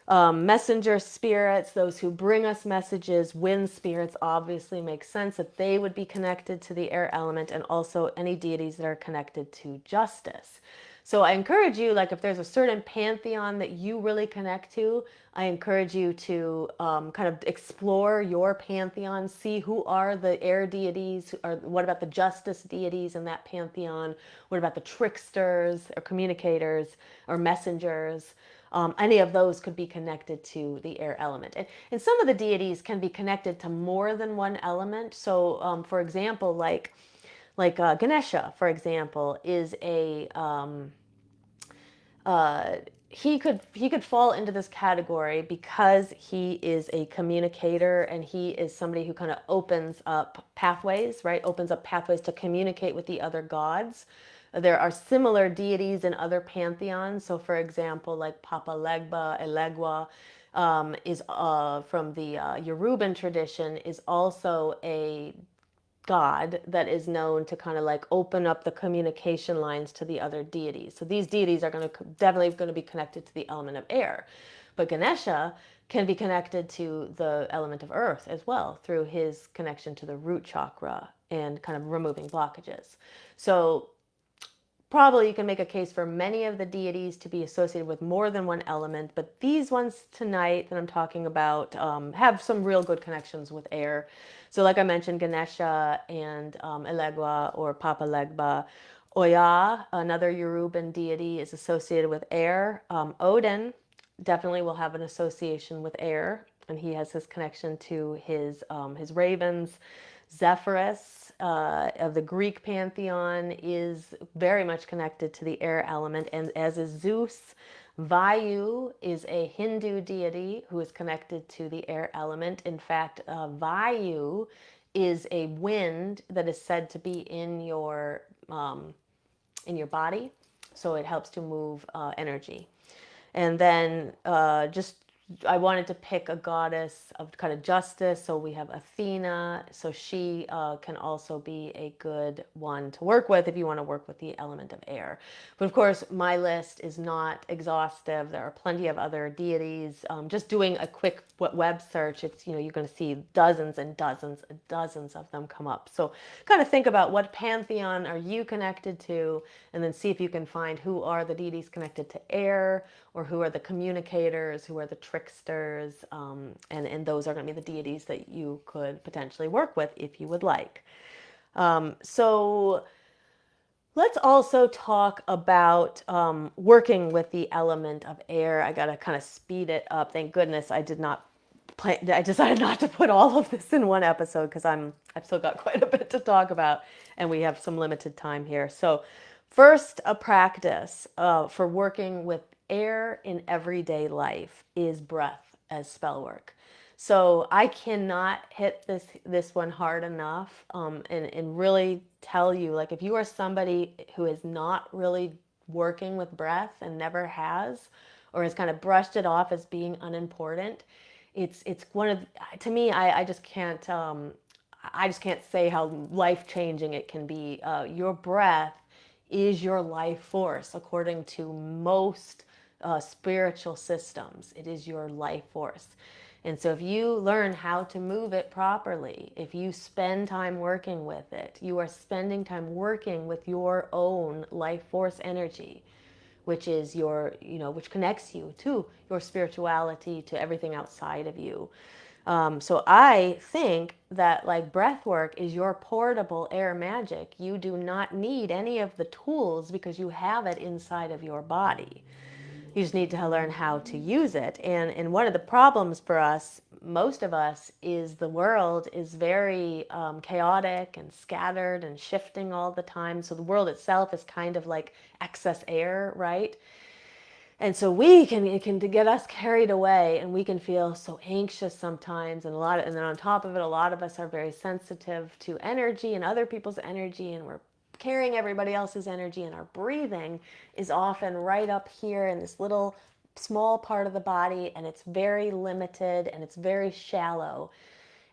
Messenger spirits, those who bring us messages, wind spirits, obviously makes sense that they would be connected to the air element, and also any deities that are connected to justice. So I encourage you, like if there's a certain pantheon that you really connect to, I encourage you to kind of explore your pantheon, see who are the air deities, or what about the justice deities in that pantheon, what about the tricksters or communicators or messengers. Any of those could be connected to the air element. And some of the deities can be connected to more than one element. So, for example, Ganesha, for example, is a he could fall into this category because he is a communicator, and he is somebody who kind of opens up pathways, right? Opens up pathways to communicate with the other gods. There are similar deities in other pantheons. So, for example, like Papa Legba, Elegua, is from the Yoruban tradition, is also a god that is known to kind of like open up the communication lines to the other deities. So these deities are definitely going to be connected to the element of air. But Ganesha can be connected to the element of earth as well through his connection to the root chakra and kind of removing blockages. So probably you can make a case for many of the deities to be associated with more than one element, but these ones tonight that I'm talking about have some real good connections with air. So like I mentioned, Ganesha and Elegua or Papa Legba. Oya, another Yoruban deity, is associated with air. Odin definitely will have an association with air, and he has his connection to his ravens. Zephyrus of the Greek pantheon is very much connected to the air element, and as is Zeus. Vayu is a Hindu deity who is connected to the air element. In fact, Vayu is a wind that is said to be in your body, so it helps to move energy. And then just I wanted to pick a goddess of kind of justice. So we have Athena. So she can also be a good one to work with if you want to work with the element of air. But of course, my list is not exhaustive. There are plenty of other deities. Just doing a quick web search, it's you're going to see dozens and dozens and dozens of them come up. So kind of think about what pantheon are you connected to, and then see if you can find who are the deities connected to air, or who are the communicators, who are the tricksters, and those are going to be the deities that you could potentially work with if you would like. So let's also talk about working with the element of air. I got to kind of speed it up. Thank goodness I decided not to put all of this in one episode, because I've still got quite a bit to talk about, and we have some limited time here. So first, a practice for working with air in everyday life is breath as spell work. So I cannot hit this one hard enough, and really tell you, like, if you are somebody who is not really working with breath and never has, or has kind of brushed it off as being unimportant, it's one of, to me, I just can't say how life changing it can be. Your breath is your life force, according to most spiritual systems. It is your life force. And so if you learn how to move it properly, if you spend time working with it, you are spending time working with your own life force energy, which is which connects you to your spirituality, to everything outside of you. So I think that, like, breath work is your portable air magic. You do not need any of the tools because you have it inside of your body. You just need to learn how to use it. And one of the problems for us, most of us, is the world is very chaotic and scattered and shifting all the time. So the world itself is kind of like excess air, right? And so it can get us carried away, and we can feel so anxious sometimes, and and then on top of it, a lot of us are very sensitive to energy and other people's energy, and we're carrying everybody else's energy, and our breathing is often right up here in this little small part of the body, and it's very limited and it's very shallow.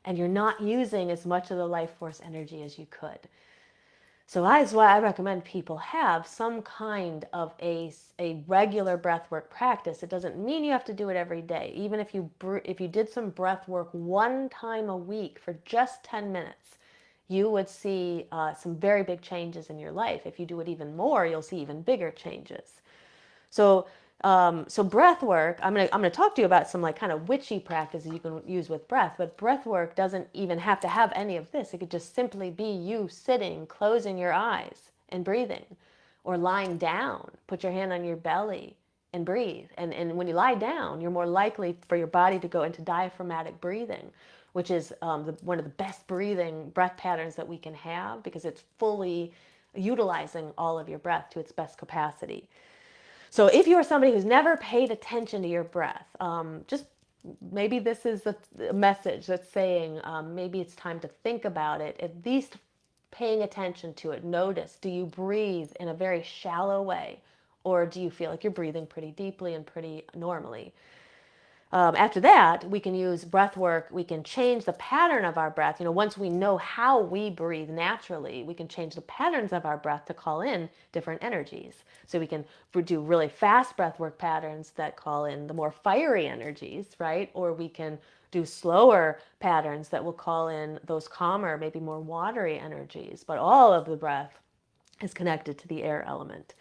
and you're not using as much of the life force energy as you could. So that's why I recommend people have some kind of a regular breath work practice. It doesn't mean you have to do it every day. Even if you did some breath work one time a week for just 10 minutes, you would see some very big changes in your life. If you do it even more, you'll see even bigger changes. So, so breath work, I'm gonna talk to you about some like kind of witchy practices you can use with breath, but breath work doesn't even have to have any of this. It could just simply be you sitting, closing your eyes and breathing, or lying down, put your hand on your belly and breathe. And when you lie down, you're more likely for your body to go into diaphragmatic breathing, which is one of the best breath patterns that we can have, because it's fully utilizing all of your breath to its best capacity. So if you're somebody who's never paid attention to your breath, just maybe this is a message that's saying maybe it's time to think about it, at least paying attention to it. Notice, do you breathe in a very shallow way, or do you feel like you're breathing pretty deeply and pretty normally? After that, we can use breath work. We can change the pattern of our breath. Once we know how we breathe naturally, we can change the patterns of our breath to call in different energies. So we can do really fast breath work patterns that call in the more fiery energies, right? Or we can do slower patterns that will call in those calmer, maybe more watery energies. But all of the breath is connected to the air element.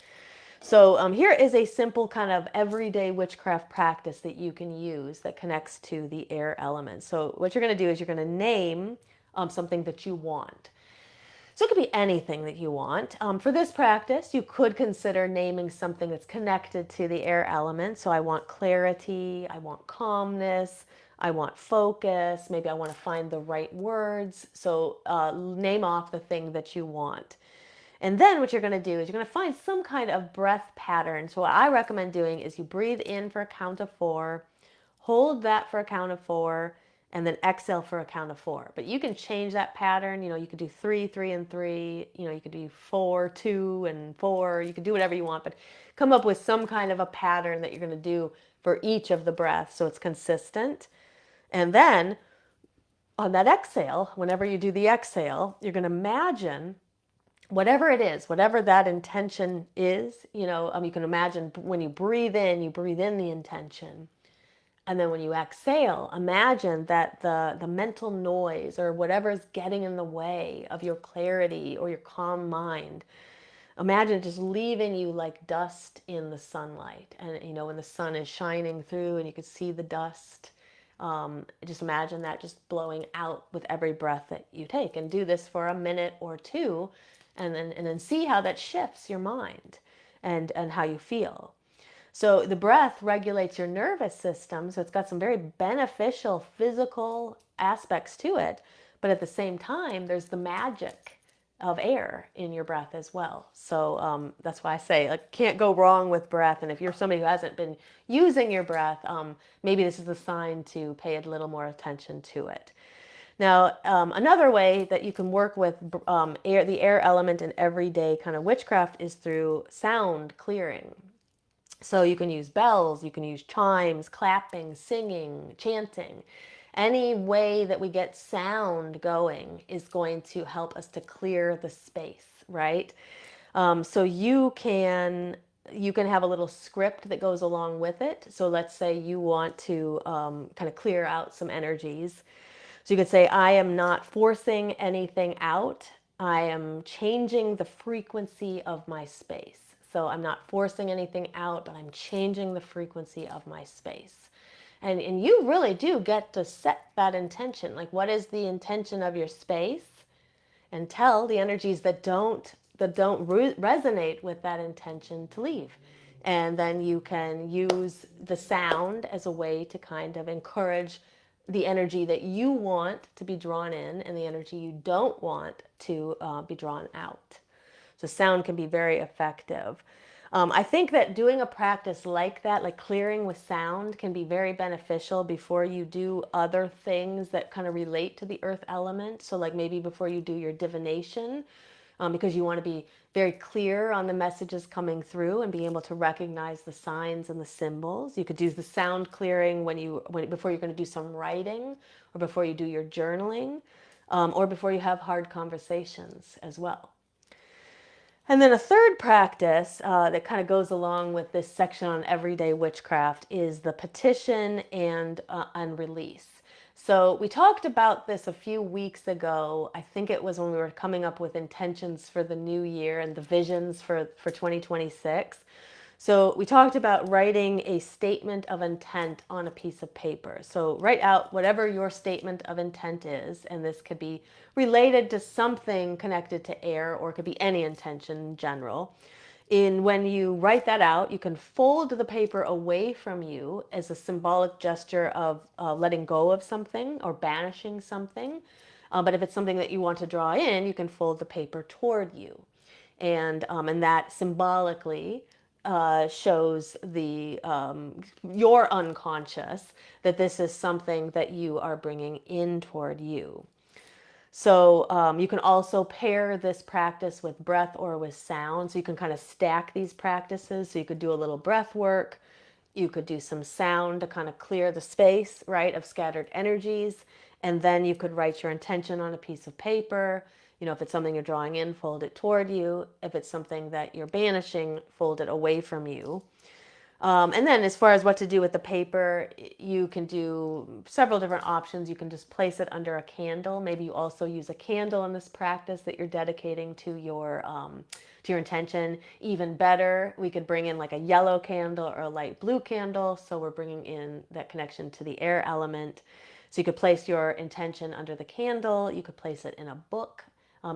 So here is a simple kind of everyday witchcraft practice that you can use that connects to the air element. So what you're going to do is you're going to name something that you want. So it could be anything that you want. For this practice, you could consider naming something that's connected to the air element. So I want clarity, I want calmness, I want focus, maybe I want to find the right words. So name off the thing that you want. And then what you're going to do is you're going to find some kind of breath pattern. So what I recommend doing is you breathe in for a count of 4, hold that for a count of 4, and then exhale for a count of 4. But you can change that pattern. You could do 3, 3, and 3. You could do 4, 2, and 4. You could do whatever you want, but come up with some kind of a pattern that you're going to do for each of the breaths so it's consistent. And then on that exhale, whenever you do the exhale, you're going to imagine whatever it is, whatever that intention is. You can imagine when you breathe in the intention. And then when you exhale, imagine that the mental noise or whatever is getting in the way of your clarity or your calm mind, imagine just leaving you like dust in the sunlight. And when the sun is shining through and you can see the dust, just imagine that just blowing out with every breath that you take. And do this for a minute or two, and then see how that shifts your mind and how you feel. So the breath regulates your nervous system, so it's got some very beneficial physical aspects to it, but at the same time, there's the magic of air in your breath as well. So that's why I say, can't go wrong with breath. And if you're somebody who hasn't been using your breath, maybe this is a sign to pay a little more attention to it. Now, another way that you can work with the air element in everyday kind of witchcraft is through sound clearing. So you can use bells, you can use chimes, clapping, singing, chanting. Any way that we get sound going is going to help us to clear the space, right? So you can have a little script that goes along with it. So let's say you want to kind of clear out some energies. So you could say, I am not forcing anything out. I am changing the frequency of my space. So I'm not forcing anything out, but I'm changing the frequency of my space. And you really do get to set that intention. Like, what is the intention of your space? And tell the energies that don't resonate with that intention to leave. And then you can use the sound as a way to kind of encourage the energy that you want to be drawn in and the energy you don't want to be drawn out. So sound can be very effective. I think that doing a practice like that, like clearing with sound, can be very beneficial before you do other things that kind of relate to the earth element. So like maybe before you do your divination, because you want to be very clear on the messages coming through and be able to recognize the signs and the symbols. You could use the sound clearing before you're going to do some writing, or before you do your journaling, or before you have hard conversations as well. And then a third practice that kind of goes along with this section on everyday witchcraft is the petition and release. So we talked about this a few weeks ago. I think it was when we were coming up with intentions for the new year and the visions for 2026. So we talked about writing a statement of intent on a piece of paper. So write out whatever your statement of intent is, and this could be related to something connected to air, or it could be any intention in general. When you write that out, you can fold the paper away from you as a symbolic gesture of letting go of something or banishing something. But if it's something that you want to draw in, you can fold the paper toward you. And that symbolically shows your unconscious that this is something that you are bringing in toward you. So you can also pair this practice with breath or with sound. So you can kind of stack these practices. So you could do a little breath work. You could do some sound to kind of clear the space, right, of scattered energies. And then you could write your intention on a piece of paper. If it's something you're drawing in, fold it toward you. If it's something that you're banishing, fold it away from you. And then as far as what to do with the paper, you can do several different options. You can just place it under a candle. Maybe you also use a candle in this practice that you're dedicating to your intention. Even better, we could bring in like a yellow candle or a light blue candle. So we're bringing in that connection to the air element. So you could place your intention under the candle. You could place it in a book.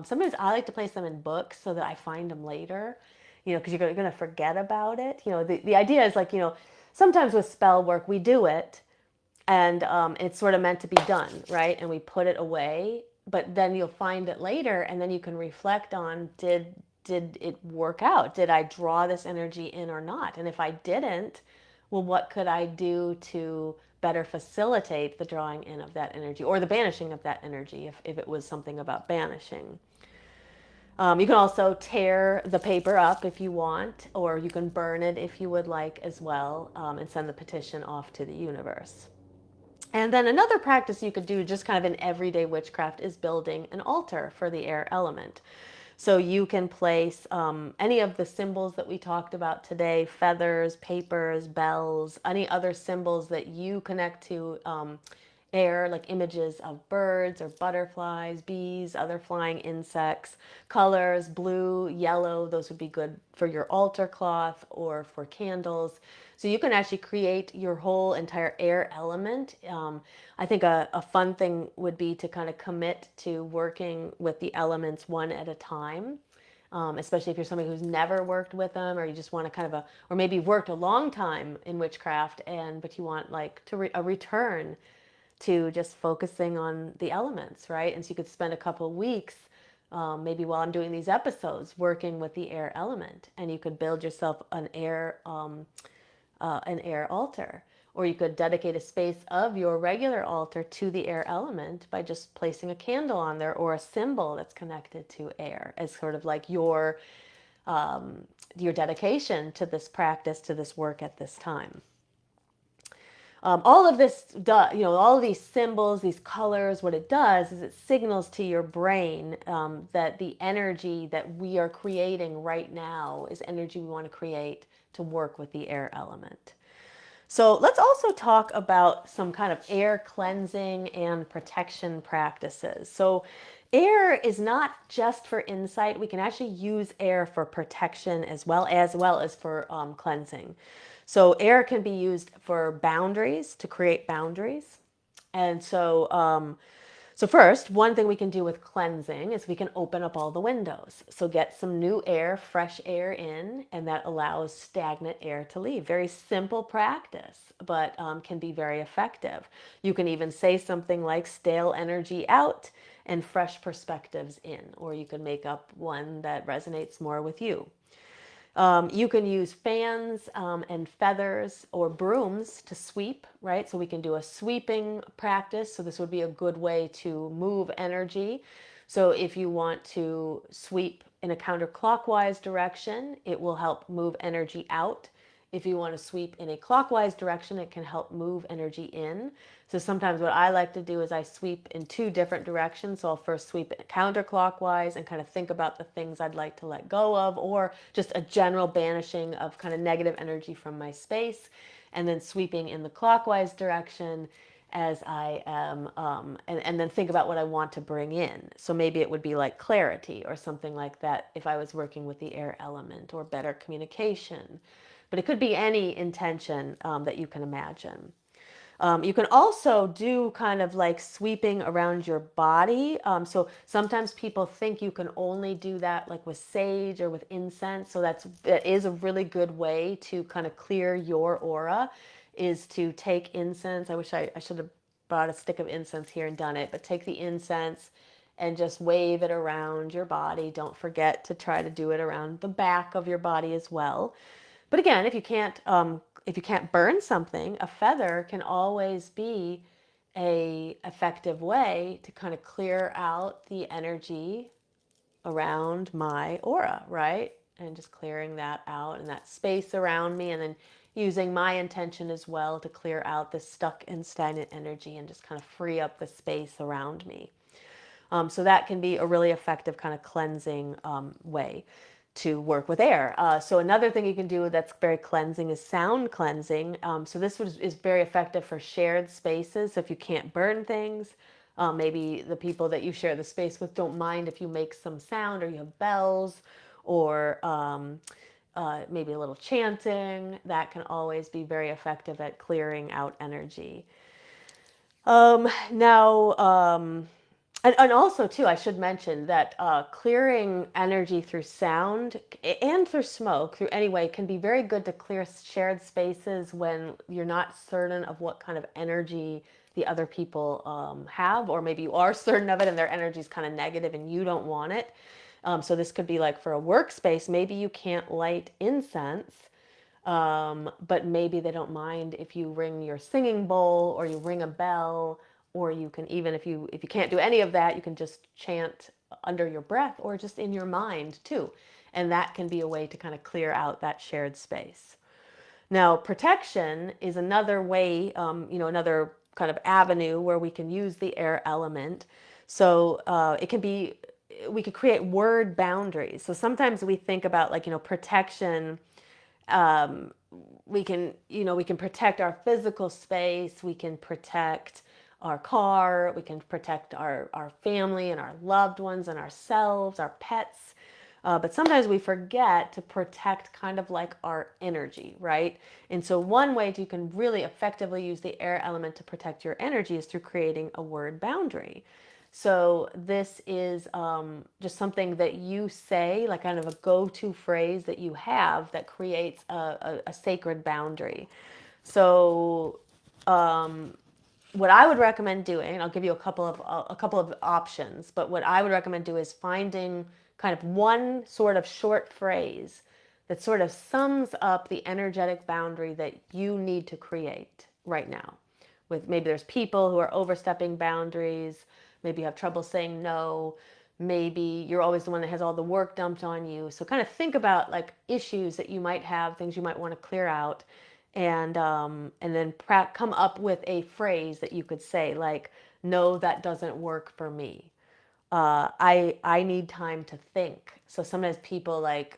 Sometimes I like to place them in books so that I find them later, because you're going to forget about it. The idea is like, sometimes with spell work, we do it and it's sort of meant to be done, right? And we put it away, but then you'll find it later, and then you can reflect on, did it work out? Did I draw this energy in or not? And if I didn't, well, what could I do to better facilitate the drawing in of that energy, or the banishing of that energy, if it was something about banishing? You can also tear the paper up if you want, or you can burn it if you would like as well, and send the petition off to the universe. And then another practice you could do just kind of in everyday witchcraft is building an altar for the air element. So you can place any of the symbols that we talked about today, feathers, papers, bells, any other symbols that you connect to air, like images of birds or butterflies, bees, other flying insects, colors, blue, yellow. Those would be good for your altar cloth or for candles. So you can actually create your whole entire air element. I think a fun thing would be to kind of commit to working with the elements one at a time. Especially if you're somebody who's never worked with them, or you just want to kind of or maybe worked a long time in witchcraft, but you want like a return to just focusing on the elements, right? And so you could spend a couple of weeks, maybe while I'm doing these episodes, working with the air element, and you could build yourself an air altar, or you could dedicate a space of your regular altar to the air element by just placing a candle on there or a symbol that's connected to air, as sort of like your dedication to this practice, to this work at this time. All of this, all of these symbols, these colors, what it does is it signals to your brain that the energy that we are creating right now is energy we want to create to work with the air element. So let's also talk about some kind of air cleansing and protection practices. So air is not just for insight. We can actually use air for protection as well as for cleansing. So air can be used for boundaries, to create boundaries. And so first, one thing we can do with cleansing is we can open up all the windows. So get some new air, fresh air in, and that allows stagnant air to leave. Very simple practice, but can be very effective. You can even say something like stale energy out and fresh perspectives in, or you can make up one that resonates more with you. You can use fans and feathers or brooms to sweep, right? So we can do a sweeping practice. So this would be a good way to move energy. So if you want to sweep in a counterclockwise direction, it will help move energy out. If you want to sweep in a clockwise direction, it can help move energy in. So sometimes what I like to do is I sweep in two different directions. So I'll first sweep it counterclockwise and kind of think about the things I'd like to let go of, or just a general banishing of kind of negative energy from my space, and then sweeping in the clockwise direction as I am, and then think about what I want to bring in. So maybe it would be like clarity or something like that if I was working with the air element, or better communication. But it could be any intention that you can imagine. You can also do kind of like sweeping around your body. So sometimes people think you can only do that like with sage or with incense. So that is a really good way to kind of clear your aura, is to take incense. I wish I should have brought a stick of incense here and done it, but take the incense and just wave it around your body. Don't forget to try to do it around the back of your body as well. But again, if you can't burn something, a feather can always be a effective way to kind of clear out the energy around my aura, right? And just clearing that out and that space around me, and then using my intention as well to clear out this stuck and stagnant energy and just kind of free up the space around me. So that can be a really effective kind of cleansing way to work with air. So another thing you can do that's very cleansing is sound cleansing. So this is very effective for shared spaces. So if you can't burn things, maybe the people that you share the space with don't mind if you make some sound, or you have bells, or maybe a little chanting. That can always be very effective at clearing out energy. Now, and also too, I should mention that clearing energy through sound and through smoke, through any way, can be very good to clear shared spaces when you're not certain of what kind of energy the other people have, or maybe you are certain of it and their energy is kind of negative and you don't want it. So this could be like for a workspace, maybe you can't light incense, but maybe they don't mind if you ring your singing bowl, or you ring a bell, or you can, even if you can't do any of that, you can just chant under your breath or just in your mind too. And that can be a way to kind of clear out that shared space. Now, protection is another way, another kind of avenue where we can use the air element. So it can be, we could create word boundaries. So sometimes we think about like, protection. um, we can protect our physical space, we can protect our car, we can protect our family and our loved ones and ourselves, our pets. But sometimes we forget to protect kind of like our energy, right? And so one way you can really effectively use the air element to protect your energy is through creating a word boundary. So this is just something that you say, like kind of a go-to phrase that you have that creates a sacred boundary. So what I would recommend doing, and I'll give you a couple of options, but what I would recommend do is finding kind of one sort of short phrase that sort of sums up the energetic boundary that you need to create right now. With maybe there's people who are overstepping boundaries, maybe you have trouble saying no, maybe you're always the one that has all the work dumped on you. So kind of think about like issues that you might have, things you might want to clear out, and then come up with a phrase that you could say, like, no, that doesn't work for me. I need time to think. So sometimes people like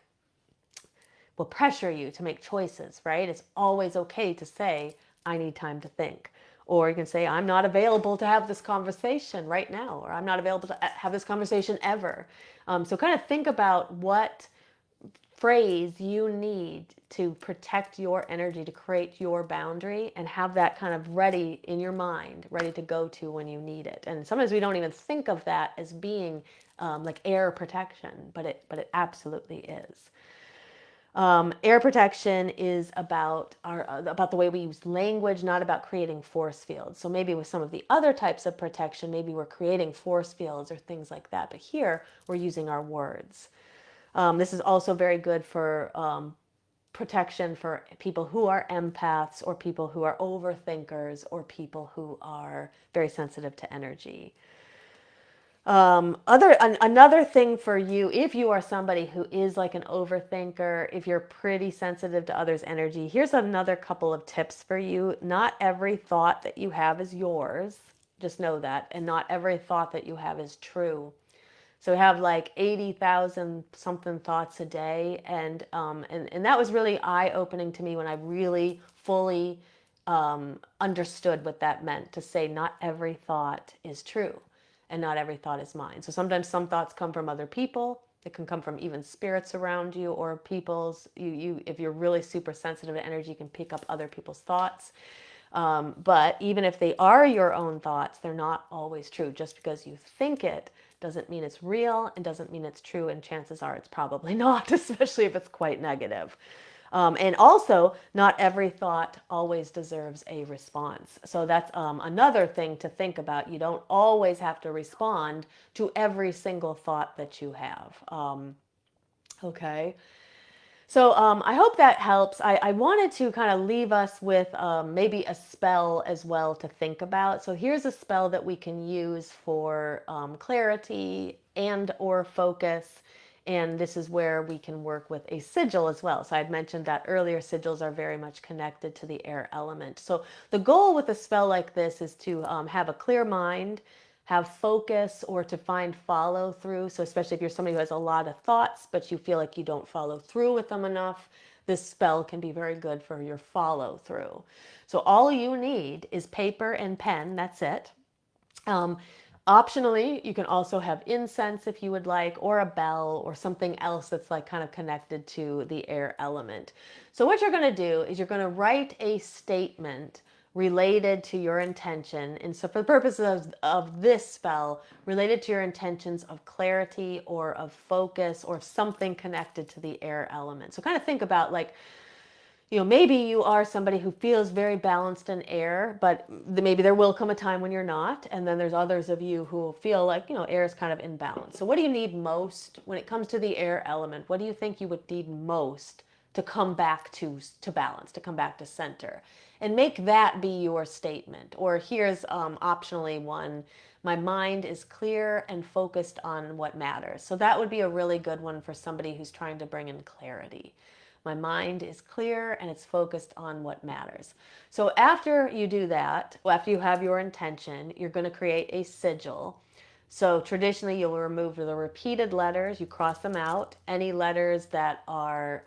will pressure you to make choices, right? It's always okay to say, I need time to think. Or you can say, I'm not available to have this conversation right now, or I'm not available to have this conversation ever. So kind of think about what phrase you need to protect your energy, to create your boundary, and have that kind of ready in your mind, ready to go to when you need it. And sometimes we don't even think of that as being like air protection, but it absolutely is. Air protection is about the way we use language, not about creating force fields. So maybe with some of the other types of protection, maybe we're creating force fields or things like that. But here we're using our words. This is also very good for protection for people who are empaths, or people who are overthinkers, or people who are very sensitive to energy. Another thing for you, if you are somebody who is like an overthinker, if you're pretty sensitive to others' energy, here's another couple of tips for you. Not every thought that you have is yours. Just know that. And not every thought that you have is true. So we have like 80,000 something thoughts a day. And that was really eye opening to me when I really fully understood what that meant, to say not every thought is true and not every thought is mine. So sometimes some thoughts come from other people. It can come from even spirits around you or people's. If you're really super sensitive to energy, you can pick up other people's thoughts. But even if they are your own thoughts, they're not always true. Just because you think it doesn't mean it's real and doesn't mean it's true. And chances are it's probably not, especially if it's quite negative. And also, not every thought always deserves a response. So that's another thing to think about. You don't always have to respond to every single thought that you have. Okay. So I hope that helps. I wanted to kind of leave us with maybe a spell as well to think about. So here's a spell that we can use for clarity and or focus. And this is where we can work with a sigil as well. So I had mentioned that earlier, sigils are very much connected to the air element. So the goal with a spell like this is to have a clear mind, have focus, or to find follow through. So especially if you're somebody who has a lot of thoughts, but you feel like you don't follow through with them enough, this spell can be very good for your follow through. So all you need is paper and pen. That's it. Um, Optionally, you can also have incense if you would like, or a bell, or something else that's like kind of connected to the air element. So what you're going to do is you're going to write a statement related to your intention. And so for the purposes of this spell, related to your intentions of clarity or of focus or something connected to the air element. So kind of think about like, maybe you are somebody who feels very balanced in air, but maybe there will come a time when you're not. And then there's others of you who feel like, air is kind of in balance. So what do you need most when it comes to the air element? What do you think you would need most to come back to balance, to come back to center? And make that be your statement. Or here's optionally one: my mind is clear and focused on what matters. So that would be a really good one for somebody who's trying to bring in clarity. My mind is clear and it's focused on what matters. So after you do that, after you have your intention, you're going to create a sigil. So traditionally, you'll remove the repeated letters. You cross them out. Any letters that are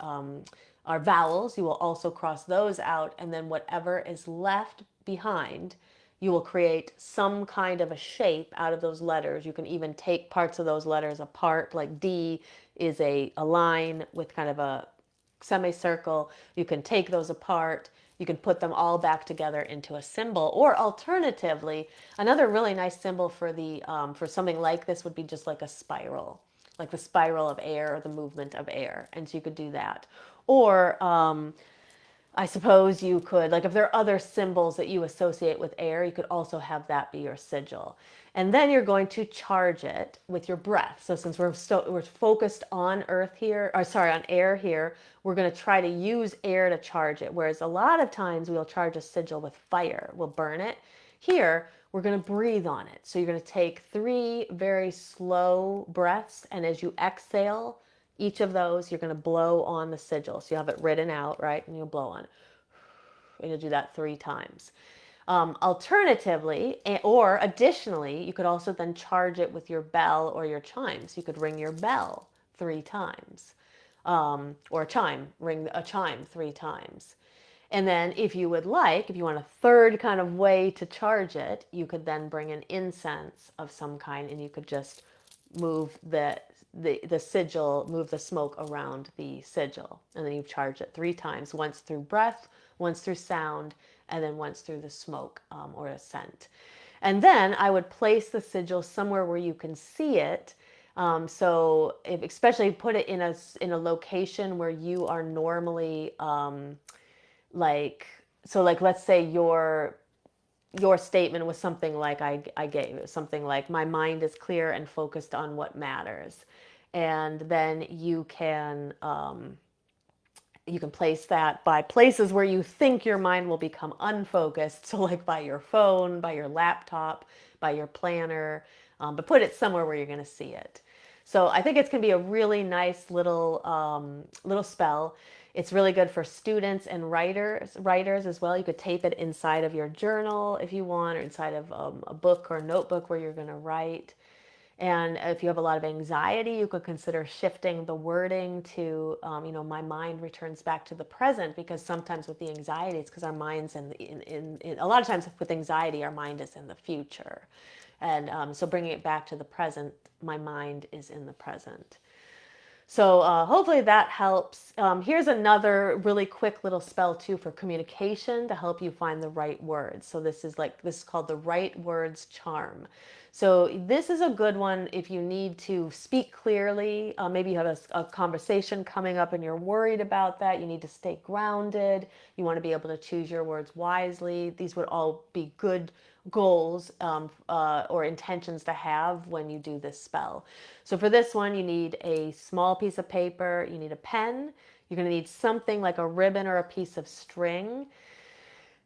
vowels, you will also cross those out. And then whatever is left behind, you will create some kind of a shape out of those letters. You can even take parts of those letters apart. Like D is a line with kind of a semicircle. You can take those apart. You can put them all back together into a symbol. Or alternatively, another really nice symbol for the for something like this would be just like a spiral, like the spiral of air or the movement of air. And so you could do that. Or I suppose you could, like if there are other symbols that you associate with air, you could also have that be your sigil. And then you're going to charge it with your breath. So since we're focused on earth here, or sorry, on air here, we're going to try to use air to charge it. Whereas a lot of times we'll charge a sigil with fire. We'll burn it. Here, we're going to breathe on it. So you're going to take 3 very slow breaths. And as you exhale, each of those, you're going to blow on the sigil. So you have it written out, right? And you'll blow on it. And you'll do that 3 times. Alternatively, or additionally, you could also then charge it with your bell or your chimes. You could ring your bell 3 times. Or a chime, ring a chime 3 times. And then if you would like, if you want a third kind of way to charge it, you could then bring an incense of some kind, and you could just move the sigil, move the smoke around the sigil. And then you charge it 3 times, once through breath, once through sound, and then once through the smoke or a scent. And then I would place the sigil somewhere where you can see it. So if, especially put it in a location where you are normally like, so like let's say your statement was something like I gave. It was something like, my mind is clear and focused on what matters. And then you can place that by places where you think your mind will become unfocused. So like by your phone, by your laptop, by your planner, but put it somewhere where you're going to see it. So I think it's going to be a really nice little spell. It's really good for students and writers as well. You could tape it inside of your journal if you want, or inside of a book or a notebook where you're going to write. And if you have a lot of anxiety, you could consider shifting the wording to, my mind returns back to the present, because sometimes with the anxiety, it's because our mind's in a lot of times with anxiety, our mind is in the future. And so bringing it back to the present, my mind is in the present. So hopefully that helps. Here's another really quick little spell too for communication to help you find the right words. So this is called the right words charm. So this is a good one if you need to speak clearly. Maybe you have a conversation coming up and you're worried about that. You need to stay grounded. You want to be able to choose your words wisely. These would all be good goals or intentions to have when you do this spell. So for this one, you need a small piece of paper, you need a pen, you're going to need something like a ribbon or a piece of string.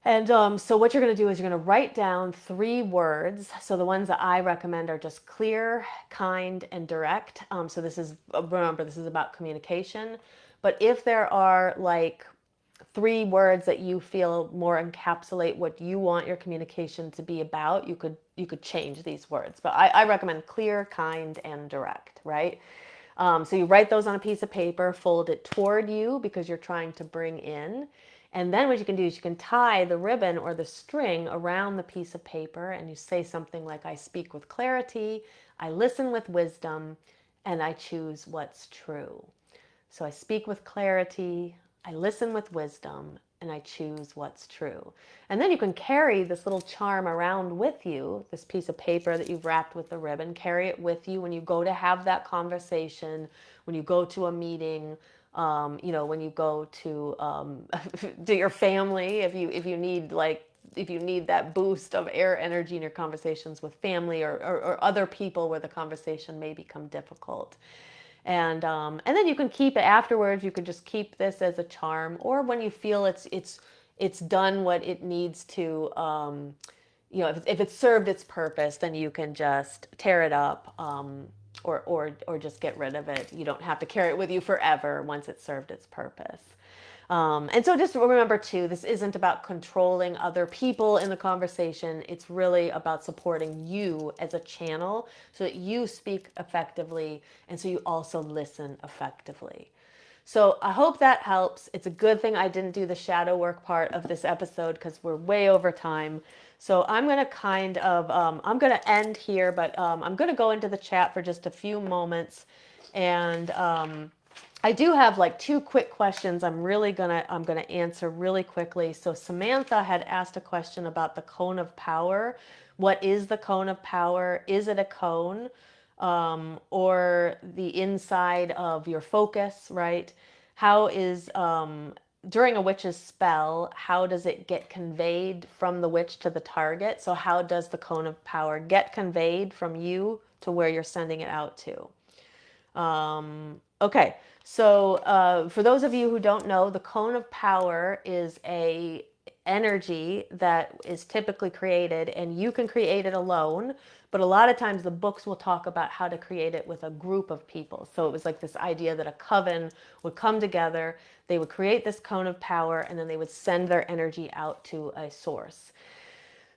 And so what you're going to do is you're going to write down 3 words. So the ones that I recommend are just clear, kind, and direct. So remember, this is about communication. But if there are like 3 words that you feel more encapsulate what you want your communication to be about, you could change these words. But I recommend clear, kind, and direct, right? So you write those on a piece of paper, fold it toward you because you're trying to bring in. And then what you can do is you can tie the ribbon or the string around the piece of paper, and you say something like, I speak with clarity, I listen with wisdom, and I choose what's true. So I speak with clarity, I listen with wisdom, and I choose what's true. And then you can carry this little charm around with you, this piece of paper that you've wrapped with the ribbon, carry it with you when you go to have that conversation, when you go to a meeting, when you go to to your family, if you need that boost of air energy in your conversations with family or other people where the conversation may become difficult. And then you can keep it afterwards. You could just keep this as a charm, or when you feel it's done what it needs to. If it's served its purpose, then you can just tear it up, or just get rid of it. You don't have to carry it with you forever once it's served its purpose. And so just remember too, this isn't about controlling other people in the conversation. It's really about supporting you as a channel so that you speak effectively and so you also listen effectively. So I hope that helps. It's a good thing I didn't do the shadow work part of this episode because we're way over time. So I'm going to I'm going to end here, but I'm going to go into the chat for just a few moments. And I do have like 2 quick questions I'm gonna answer really quickly. So Samantha had asked a question about the cone of power. What is the cone of power? Is it a cone, or the inside of your focus, right? How is during a witch's spell, how does it get conveyed from the witch to the target? So how does the cone of power get conveyed from you to where you're sending it out to? Okay, so for those of you who don't know, the cone of power is a energy that is typically created, and you can create it alone, but a lot of times the books will talk about how to create it with a group of people. So it was like this idea that a coven would come together, they would create this cone of power, and then they would send their energy out to a source.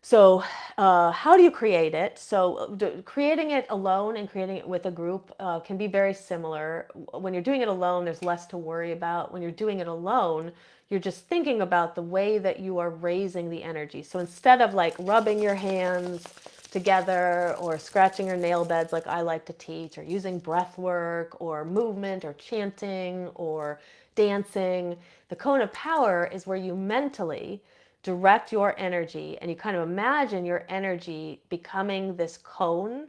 So how do you create it? So creating it alone and creating it with a group can be very similar. When you're doing it alone, there's less to worry about. When you're doing it alone, you're just thinking about the way that you are raising the energy. So instead of like rubbing your hands together or scratching your nail beds like I like to teach, or using breath work or movement or chanting or dancing, the cone of power is where you mentally direct your energy, and you kind of imagine your energy becoming this cone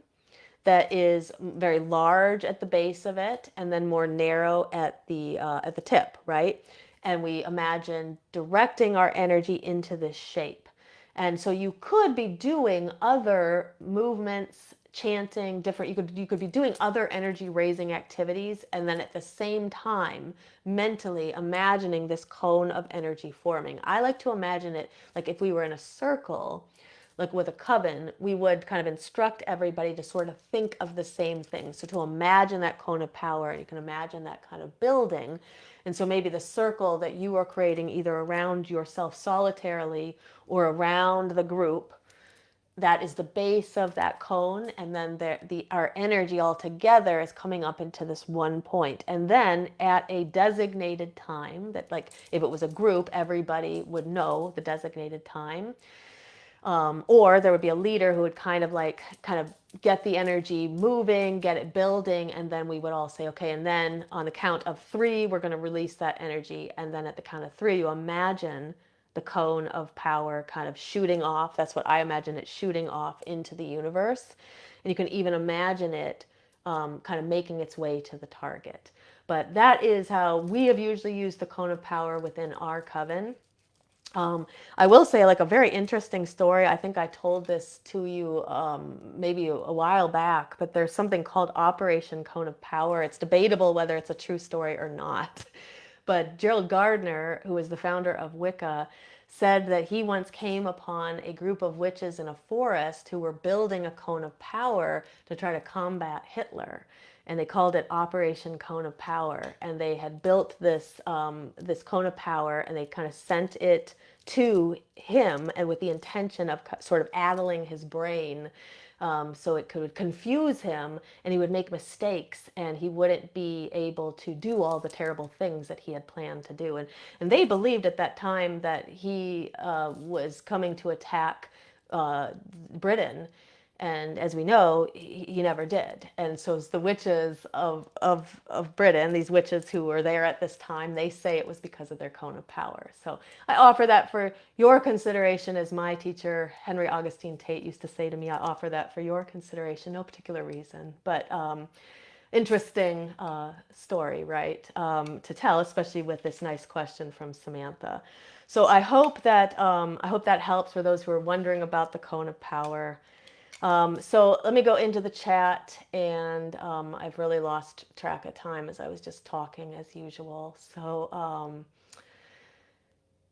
that is very large at the base of it and then more narrow at the tip, right? And we imagine directing our energy into this shape. And so you could be doing other movements, chanting, you could be doing other energy raising activities, and then at the same time mentally imagining this cone of energy forming. I like to imagine it like if we were in a circle, like with a coven, we would kind of instruct everybody to sort of think of the same thing. So to imagine that cone of power, you can imagine that kind of building. And so maybe the circle that you are creating either around yourself solitarily or around the group, that is the base of that cone, and then our energy all together is coming up into this one point. And then at a designated time, that like if it was a group, everybody would know the designated time. Or there would be a leader who would kind of get the energy moving, get it building, and then we would all say, okay, and then on the count of 3, we're going to release that energy. And then at the count of 3, you imagine the cone of power kind of shooting off. That's what I imagine it shooting off into the universe. And you can even imagine it kind of making its way to the target. But that is how we have usually used the cone of power within our coven. I will say, like, a very interesting story. I think I told this to you maybe a while back, but there's something called Operation Cone of Power. It's debatable whether it's a true story or not. But Gerald Gardner, who is the founder of Wicca, said that he once came upon a group of witches in a forest who were building a cone of power to try to combat Hitler. And they called it Operation Cone of Power. And they had built this cone of power, and they kind of sent it to him, and with the intention of sort of addling his brain, so it could confuse him, and he would make mistakes, and he wouldn't be able to do all the terrible things that he had planned to do. And they believed at that time that he was coming to attack Britain. And as we know, he never did. And so it's the witches of Britain, these witches who were there at this time, they say it was because of their cone of power. So I offer that for your consideration, as my teacher, Henry Augustine Tate, used to say to me. I offer that for your consideration, no particular reason. But interesting story, right, to tell, especially with this nice question from Samantha. So I hope that helps for those who are wondering about the cone of power. So let me go into the chat, and I've really lost track of time as I was just talking as usual. So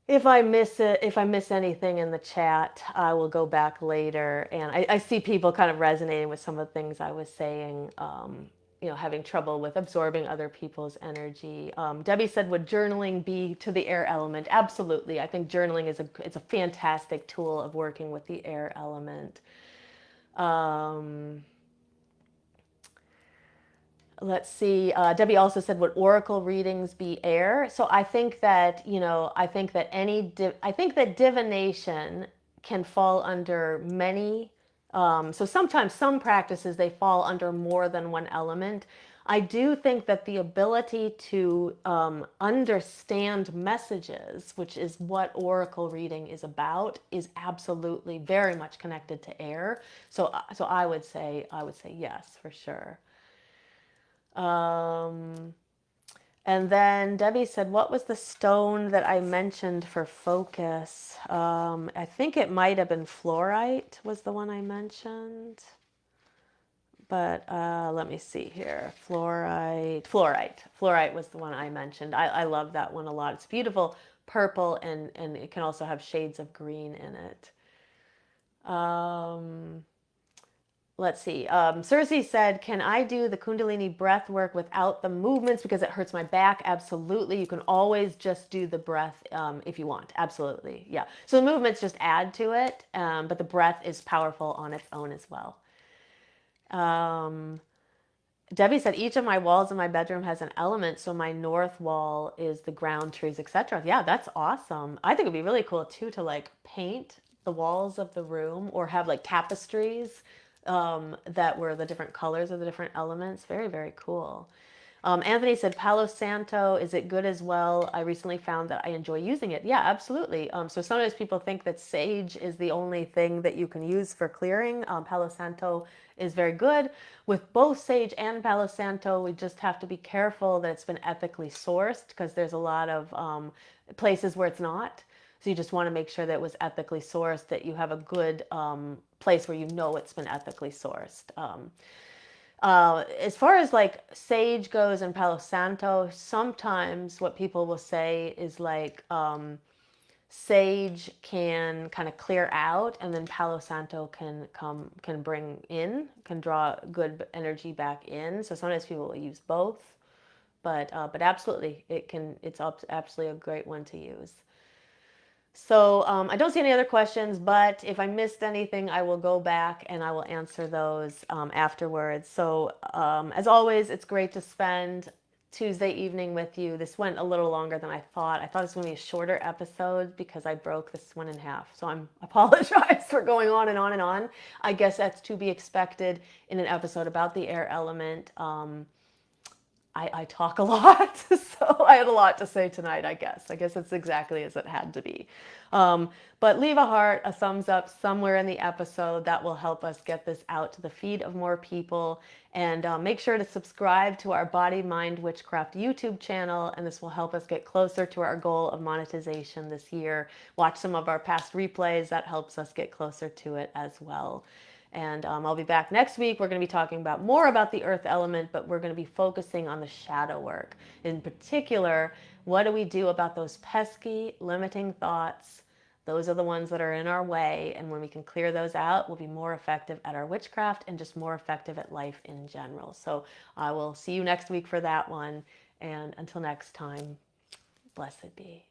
if I miss anything in the chat, I will go back later. And I see people kind of resonating with some of the things I was saying, having trouble with absorbing other people's energy. Debbie said, would journaling be to the air element? Absolutely. I think journaling it's a fantastic tool of working with the air element. Let's see. Debbie also said, would oracle readings be air? So I think that, I think that divination can fall under many. So sometimes some practices, they fall under more than one element. I do think that the ability to understand messages, which is what oracle reading is about, is absolutely very much connected to air. So I would say yes, for sure. And then Debbie said, what was the stone that I mentioned for focus? I think it might have been fluorite was the one I mentioned. But let me see here. Fluorite was the one I mentioned. I love that one a lot. It's beautiful purple, and it can also have shades of green in it. Let's see. Cersei said, can I do the Kundalini breath work without the movements because it hurts my back? Absolutely. You can always just do the breath if you want. Absolutely. Yeah. So the movements just add to it, but the breath is powerful on its own as well. Debbie said, each of my walls in my bedroom has an element, so my north wall is the ground, trees, etc. Yeah, that's awesome. I think it'd be really cool too to like paint the walls of the room, or have like tapestries that were the different colors of the different elements. Very, very cool. Anthony said, Palo Santo, is it good as well? I recently found that I enjoy using it. Yeah, absolutely. So sometimes people think that sage is the only thing that you can use for clearing. Palo Santo is very good. With both sage and Palo Santo, we just have to be careful that it's been ethically sourced, because there's a lot of places where it's not. So you just want to make sure that it was ethically sourced, that you have a good place where you know it's been ethically sourced. As far as like sage goes and Palo Santo, sometimes what people will say is like Sage can kind of clear out, and then Palo Santo can bring in, can draw good energy back in. So sometimes people will use both, but absolutely it's absolutely a great one to use. So I don't see any other questions, but if I missed anything, I will go back and I will answer those afterwards. So as always, it's great to spend Tuesday evening with you. This went a little longer than I thought. I thought this was going to be a shorter episode because I broke this one in half. So I apologize for going on and on and on. I guess that's to be expected in an episode about the air element. I talk a lot, so I had a lot to say tonight, I guess. I guess it's exactly as it had to be. But leave a heart, a thumbs up somewhere in the episode. That will help us get this out to the feed of more people. And make sure to subscribe to our Body, Mind, Witchcraft YouTube channel, and this will help us get closer to our goal of monetization this year. Watch some of our past replays. That helps us get closer to it as well. And I'll be back next week. We're going to be talking more about the earth element, but we're going to be focusing on the shadow work. In particular, what do we do about those pesky, limiting thoughts? Those are the ones that are in our way. And when we can clear those out, we'll be more effective at our witchcraft and just more effective at life in general. So I will see you next week for that one. And until next time, blessed be.